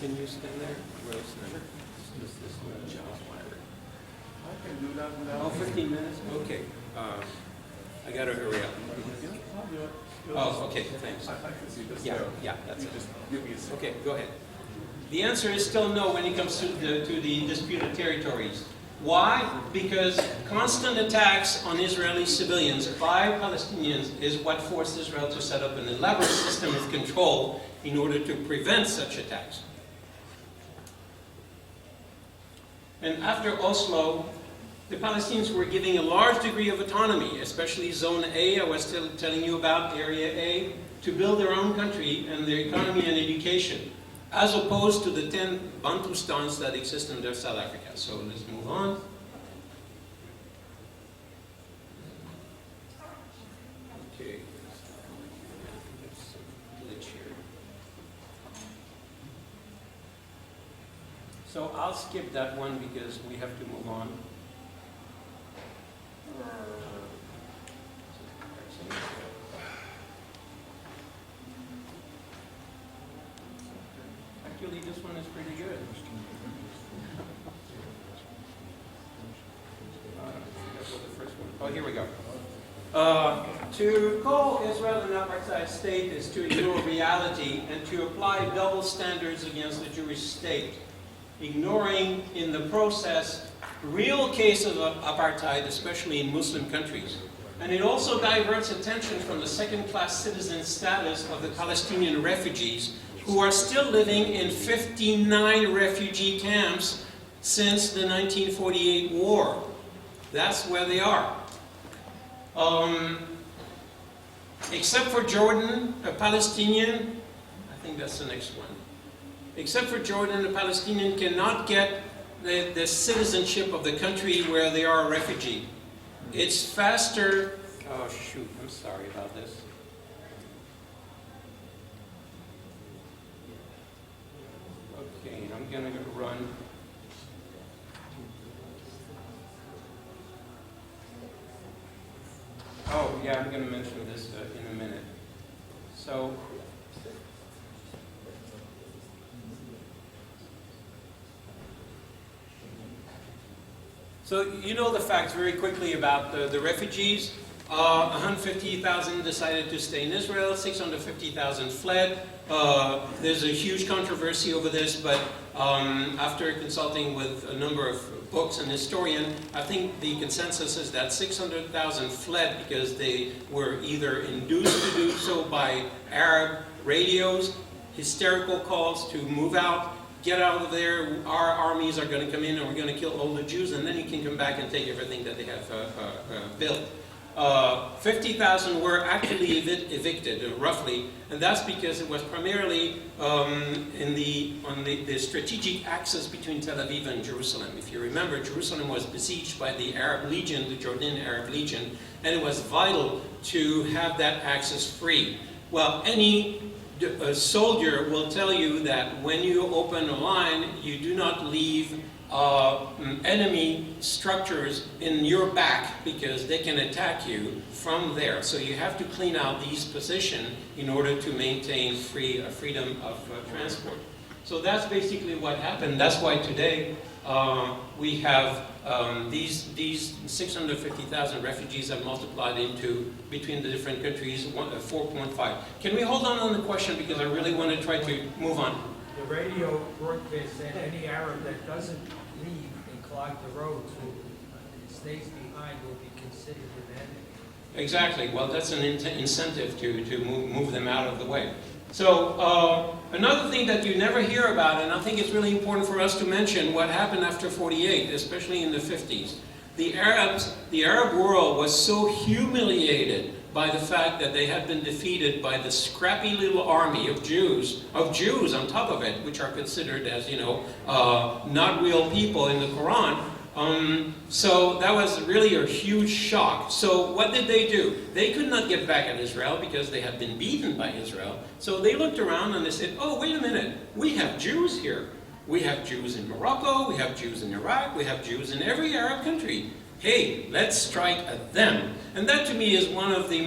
Can you stand there? I can do that without. Oh, 15 minutes? Okay. I gotta hurry up. Oh, okay, thanks. I can see this. Yeah, that's it. Just give me a second. Okay, go ahead. The answer is still no when it comes to the disputed territories. Why? Because constant attacks on Israeli civilians by Palestinians is what forced Israel to set up an elaborate system of control in order to prevent such attacks. And after Oslo, the Palestinians were giving a large degree of autonomy, especially Zone A, I was telling you about, Area A, to build their own country and their economy and education, as opposed to the 10 Bantustans that exist in South Africa. So let's move on. Okay. Let's glitch here. So I'll skip that one because we have to move on. Actually, this one is pretty good. Oh, here we go. To call Israel an apartheid state is to ignore reality and to apply double standards against the Jewish state, ignoring in the process real cases of apartheid, especially in Muslim countries. And it also diverts attention from the second-class citizen status of the Palestinian refugees who are still living in 59 refugee camps since the 1948 war. That's where they are. Except for Jordan, a Palestinian, I think that's the next one. Except for Jordan, a Palestinian cannot get the citizenship of the country where they are a refugee. It's faster. Oh shoot, I'm sorry about this. Okay, I'm gonna run. Oh yeah, I'm gonna mention this in a minute. So you know the facts very quickly about the refugees. 150,000 decided to stay in Israel, 650,000 fled. There's a huge controversy over this, but after consulting with a number of books and historians, I think the consensus is that 600,000 fled because they were either induced to do so by Arab radios, hysterical calls to move out, get out of there, our armies are going to come in and we're going to kill all the Jews, and then you can come back and take everything that they have built. 50,000 were actually evicted, roughly, and that's because it was primarily on the strategic axis between Tel Aviv and Jerusalem. If you remember, Jerusalem was besieged by the Arab Legion, the Jordan Arab Legion, and it was vital to have that axis free. Well, any soldier will tell you that when you open a line, you do not leave enemy structures in your back because they can attack you from there. So you have to clean out these positions in order to maintain freedom of transport. So that's basically what happened. That's why today we have these 650,000 refugees have multiplied into, between the different countries, 4.5. Can we hold on the question because I really want to try to move on. The radio broadcast said any Arab that doesn't leave and clog the roads and stays behind will be considered an enemy. Exactly. Well, that's an incentive to move them out of the way. So another thing that you never hear about, and I think it's really important for us to mention, what happened after 48, especially in the 50s. The Arab world was so humiliated by the fact that they had been defeated by the scrappy little army of Jews on top of it, which are considered as, not real people in the Quran. So that was really a huge shock. So what did they do? They could not get back at Israel because they had been beaten by Israel. So they looked around and they said, oh, wait a minute, we have Jews here. We have Jews in Morocco, we have Jews in Iraq, we have Jews in every Arab country. Hey, let's strike at them. And that to me is one of the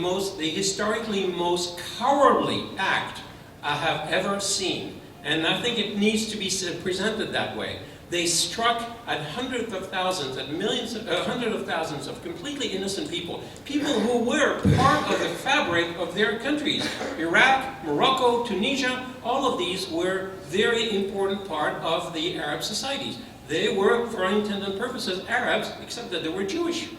historically most cowardly act I have ever seen. And I think it needs to be presented that way. They struck at hundreds of thousands, at millions, hundreds of thousands of completely innocent people. People who were part of the fabric of their countries. Iraq, Morocco, Tunisia, all of these were very important part of the Arab societies. They were, for all intents and purposes, Arabs, except that they were Jewish.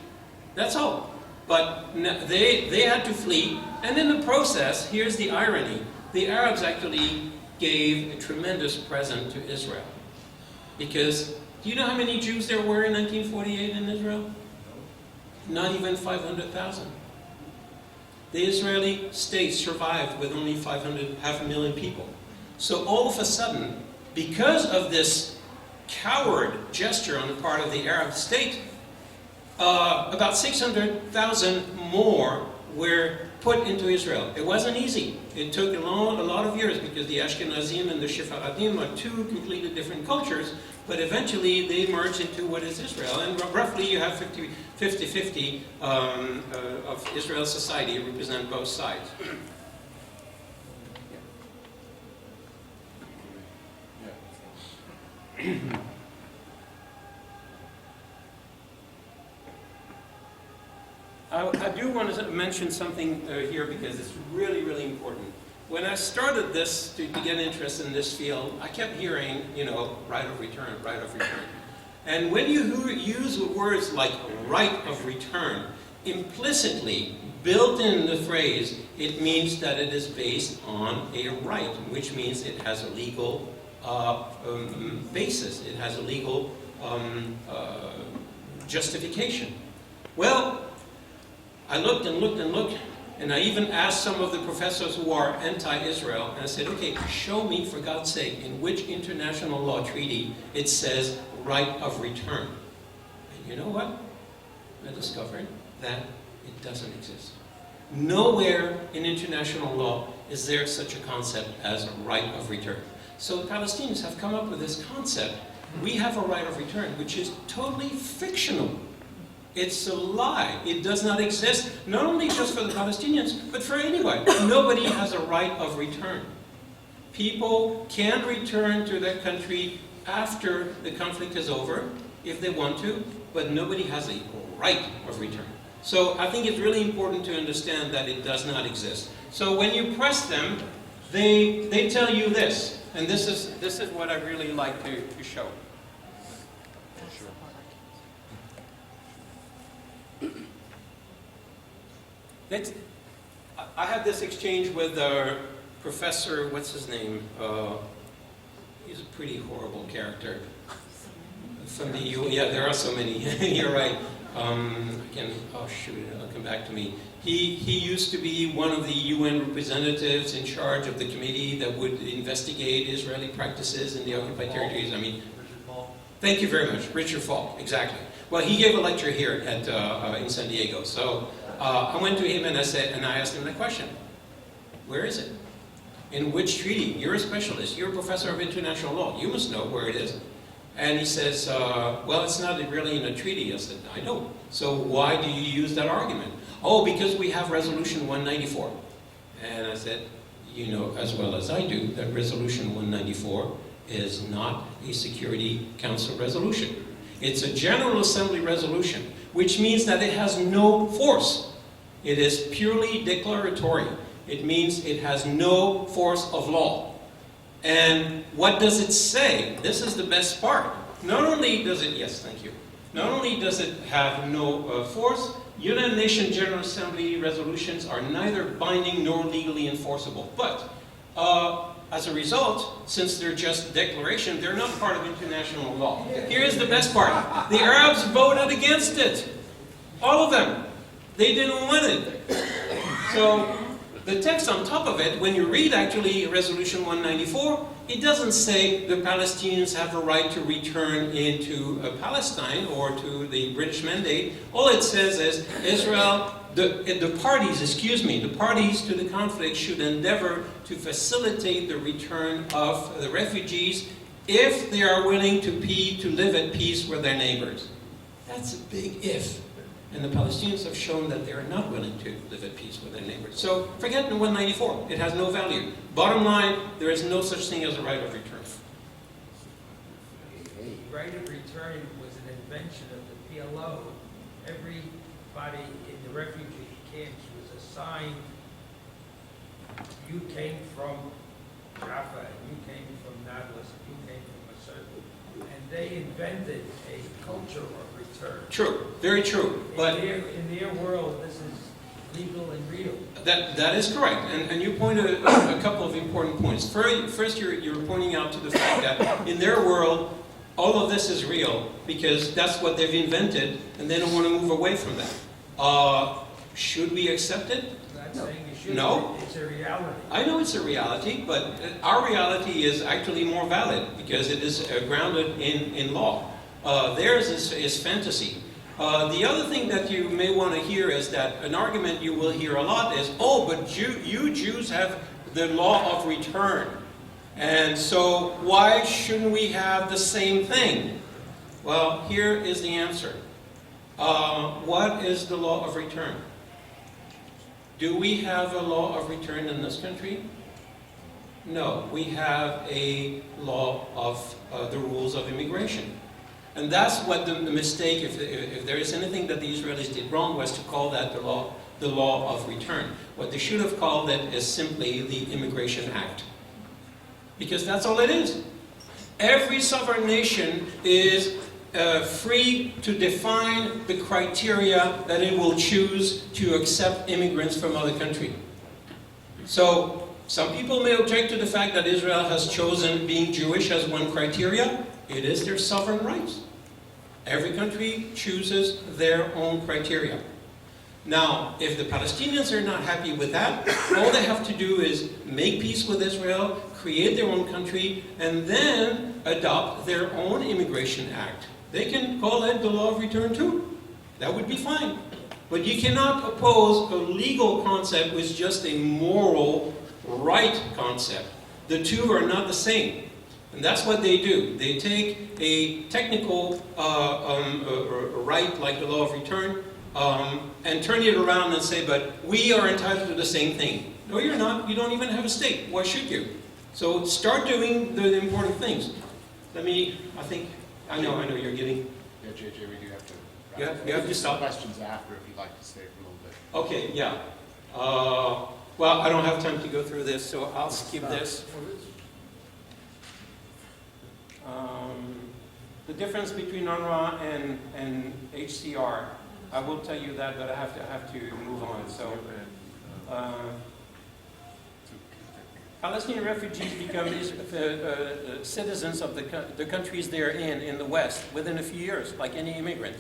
That's all. But they had to flee, and in the process, here's the irony, the Arabs actually gave a tremendous present to Israel. Because, do you know how many Jews there were in 1948 in Israel? Not even 500,000. The Israeli state survived with only 500,000 people. So all of a sudden, because of this coward gesture on the part of the Arab state, about 600,000 more were put into Israel. It wasn't easy. It took a lot of years because the Ashkenazim and the Sephardim are two completely different cultures, but eventually they merged into what is Israel. And roughly you have 50-50 of Israel's society represent both sides. I do want to mention something here because it's really, really important. When I started this, to get interested in this field, I kept hearing, right of return, right of return. And when you use words like right of return, implicitly, built in the phrase, it means that it is based on a right, which means it has a legal basis. It has a legal justification. Well, I looked and looked and looked, and I even asked some of the professors who are anti-Israel, and I said, okay, show me, for God's sake, in which international law treaty it says right of return. And you know what? I discovered that it doesn't exist. Nowhere in international law is there such a concept as a right of return. So the Palestinians have come up with this concept. We have a right of return, which is totally fictional. It's a lie. It does not exist, not only just for the Palestinians, but for anyone. Nobody has a right of return. People can return to their country after the conflict is over, if they want to, but nobody has a right of return. So I think it's really important to understand that it does not exist. So when you press them, they tell you this, and this is what I really like to show. I had this exchange with Professor, what's his name? He's a pretty horrible character. From the yeah, there are so many. You're right. Oh shoot, it'll come back to me. He used to be one of the UN representatives in charge of the committee that would investigate Israeli practices in the occupied territories. I mean, thank you very much, Richard Falk. Exactly. Well, he gave a lecture here at in San Diego. So I went to him and I asked him the question: where is it? In which treaty? You're a specialist. You're a professor of international law. You must know where it is. And he says, well, it's not really in a treaty. I said, I know. So why do you use that argument? Oh, because we have Resolution 194. And I said, you know as well as I do that Resolution 194 is not a Security Council resolution. It's a General Assembly resolution, which means that it has no force. It is purely declaratory. It means it has no force of law. And what does it say? This is the best part. Not only does it, yes, thank you. Not only does it have no force, United Nations General Assembly resolutions are neither binding nor legally enforceable. But as a result, since they're just declaration, they're not part of international law. Here's the best part. The Arabs voted against it. All of them. They didn't want it. So the text on top of it, when you read actually Resolution 194, it doesn't say the Palestinians have a right to return into Palestine or to the British Mandate. All it says is Israel, the parties to the conflict should endeavor to facilitate the return of the refugees if they are willing to live at peace with their neighbors. That's a big if. And the Palestinians have shown that they are not willing to live at peace with their neighbors. So forget the 194. It has no value. Bottom line, there is no such thing as a right of return. The right of return was an invention of the PLO. Everybody in the refugee camps was assigned, you came from Jaffa, and you came from Nablus, and you came from a certain, and they invented a culture of return. True, very true. But in their world, this is legal and real. that is correct, and you pointed a couple of important points. First, you're pointing out to the fact that in their world, all of this is real because that's what they've invented, and they don't want to move away from that. Should we accept it? not saying you should. No. It's a reality. I know it's a reality, but our reality is actually more valid because it is grounded in law. Theirs is fantasy. The other thing that you may want to hear is that an argument you will hear a lot is, oh, but you Jews have the law of return. And so why shouldn't we have the same thing? Well, here is the answer. What is the law of return? Do we have a law of return in this country? No, we have a law of the rules of immigration. And that's what the mistake, if there is anything that the Israelis did wrong, was to call that the law of return. What they should have called it is simply the Immigration Act. Because that's all it is. Every sovereign nation is free to define the criteria that it will choose to accept immigrants from other countries. So, some people may object to the fact that Israel has chosen being Jewish as one criteria. It is their sovereign rights. Every country chooses their own criteria. Now, if the Palestinians are not happy with that, all they have to do is make peace with Israel, create their own country, and then adopt their own immigration act. They can call it the law of return too. That would be fine. But you cannot oppose a legal concept with just a moral right concept. The two are not the same. And that's what they do. They take a technical right, like the law of return, and turn it around and say, but we are entitled to the same thing. No, you're not. You don't even have a state. Why should you? So start doing the important things. I know you're getting... Yeah, JJ, we do have to... You have to stop. Questions after, if you'd like to stay for a little bit. Okay, yeah. Well, I don't have time to go through this, so I'll skip this. The difference between UNRWA and HCR, I will tell you that, but I have to move on. So, Palestinian refugees become citizens of the countries they're in the West within a few years, like any immigrant.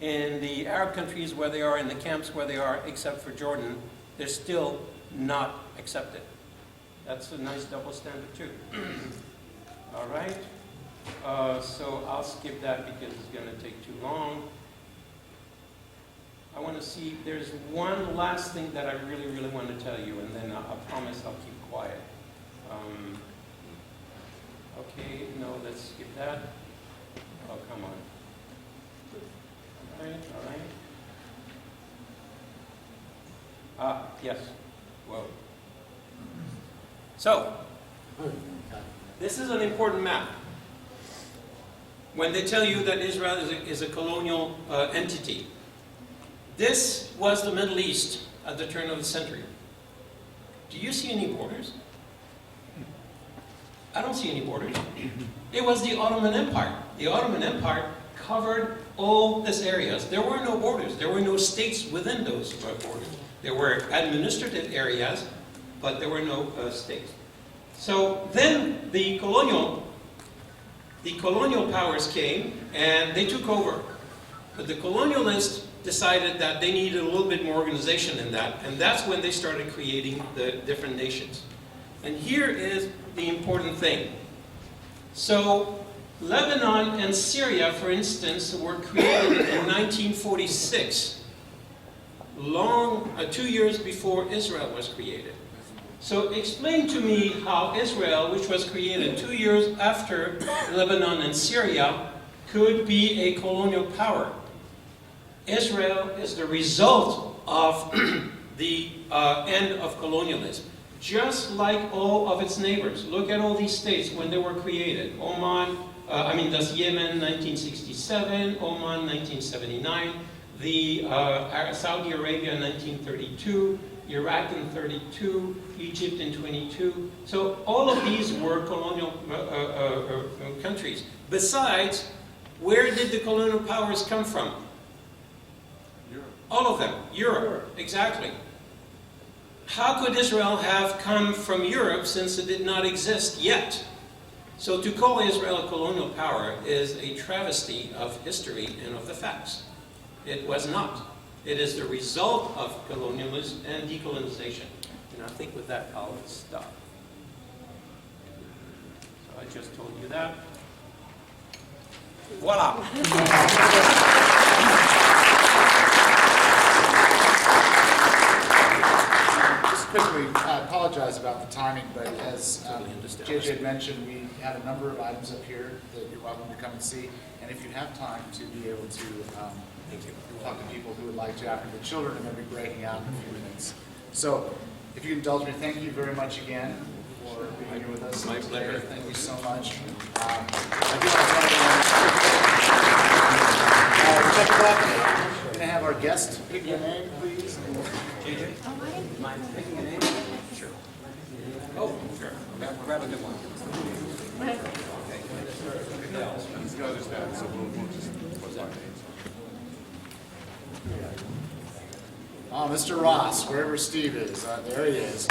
In the Arab countries where they are, in the camps where they are, except for Jordan, they're still not accepted. That's a nice double standard too. All right. So I'll skip that because it's going to take too long. I want to see, there's one last thing that I really, really want to tell you, and then I promise I'll keep quiet. Okay, no, let's skip that. Oh, come on. All right. Yes. Whoa. So, this is an important map. When they tell you that Israel is a colonial entity, this was the Middle East at the turn of the century. Do you see any borders? I don't see any borders. It was the Ottoman Empire. The Ottoman Empire covered all these areas. There were no borders. There were no states within those borders. There were administrative areas, but there were no states. So then the colonial powers came and they took over. But the colonialists decided that they needed a little bit more organization than that, and that's when they started creating the different nations. And here is the important thing. So Lebanon and Syria, for instance, were created in 1946, 2 years before Israel was created. So explain to me how Israel, which was created 2 years after Lebanon and Syria, could be a colonial power. Israel is the result of the end of colonialism. Just like all of its neighbors. Look at all these states when they were created. That's Yemen, 1967, Oman, 1979, Saudi Arabia, 1932, Iraq in 32, Egypt in 22. So all of these were colonial countries. Besides, where did the colonial powers come from? Europe. All of them. Europe, exactly. How could Israel have come from Europe since it did not exist yet? So to call Israel a colonial power is a travesty of history and of the facts. It was not. It is the result of colonialism and decolonization. And I think with that, I'll stop. So I just told you that. Voila! Just quickly, I apologize about the timing, but as JJ had mentioned, we had a number of items up here that you're welcome to come and see. And if you have time to be able to talk to people who would like to after the children are going to be breaking out in a few minutes. So if you indulge me, thank you very much again for being here with us. My today. pleasure. Thank you so much. I do want to check it out. We're going to have our guest pick your name, please. JJ? Mind picking a name? Sure. Oh, sure. Grab a good one. He's got his back, so we'll just put that names. Oh, Mr. Ross, wherever Steve is. There he is.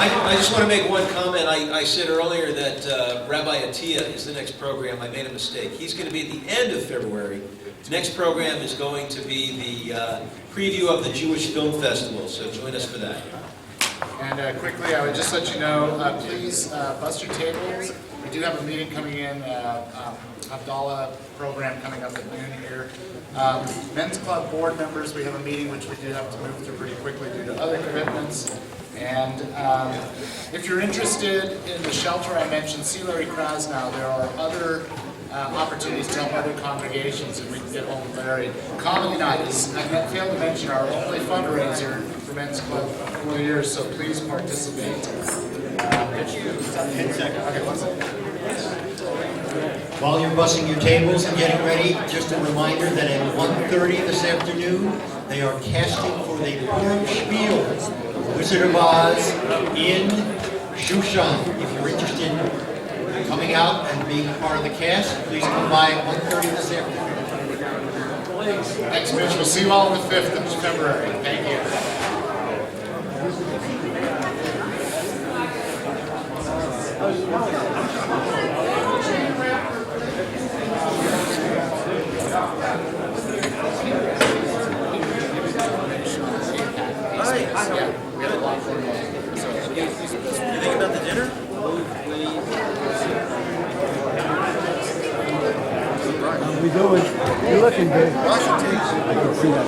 I just want to make one comment. I said earlier that Rabbi Atiyah is the next program. I made a mistake. He's going to be at the end of February. The next program is going to be the preview of the Jewish Film Festival, so join us for that. And quickly, I would just let you know, please bust your tables. We do have a meeting coming in, Abdallah program coming up at noon here. Men's Club board members, we have a meeting which we do have to move through pretty quickly due to other commitments. And if you're interested in the shelter I mentioned, see Larry Krasnow. There are other opportunities to help other congregations, and we can get hold of Larry. Comedy Night is, I failed to mention, our only fundraiser for Men's Club for the year, so please participate. Okay, one second. While you're bussing your tables and getting ready, just a reminder that at 1:30 this afternoon, they are casting for the Purim Spiel, Wizard of Oz, in Shushan. If you're interested in coming out and being part of the cast, please come by at 1:30 this afternoon. Thanks, Mitch. We'll see you all on the 5th of February. Thank you. Yeah, we have a lot for you. So, You think about the dinner? We doing? You're looking good. I can see that.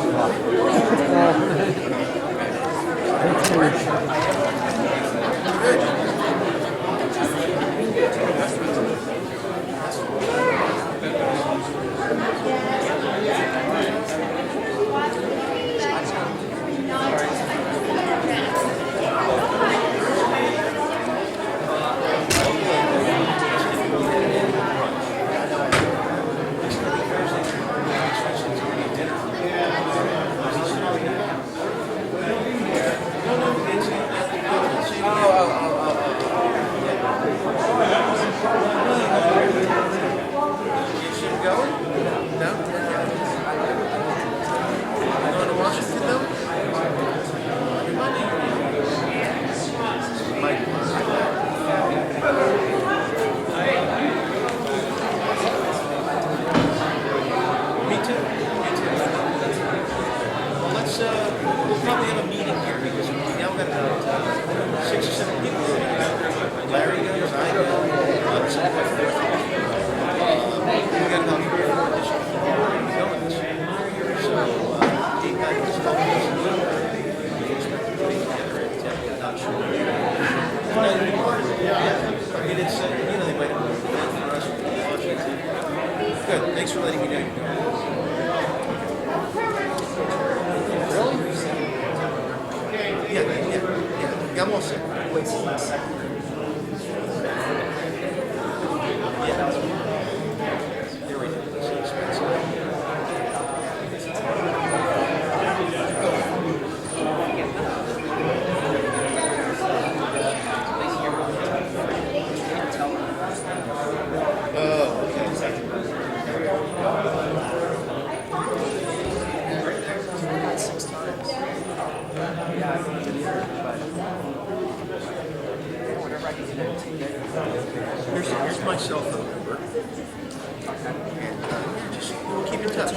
Good. Thanks for letting me know. Yeah, I'm all set. Here we go. This is expensive. Here's my cell phone number. And just we'll keep What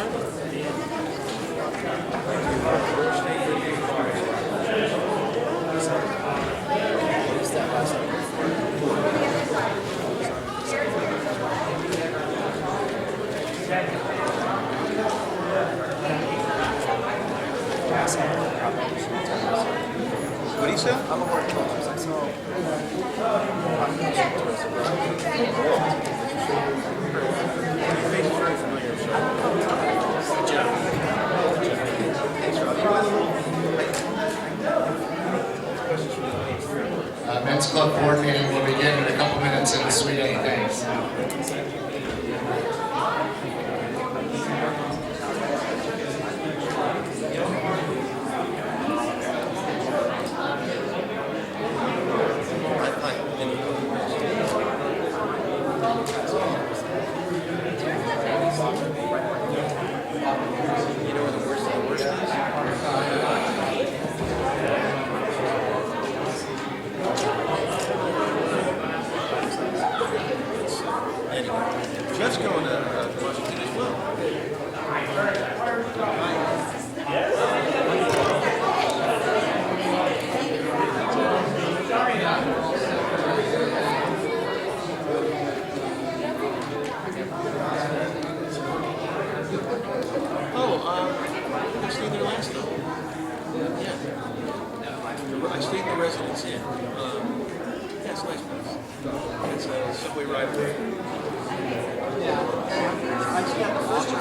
do you say? Men's Club board meeting will begin in a couple minutes in Suite A. Thanks. Jeff's going to Washington as well. I stayed there last time. Yeah. I stayed in the Residence Inn. Yeah, it's a nice place. It's a subway ride away. Yeah. I got the first year.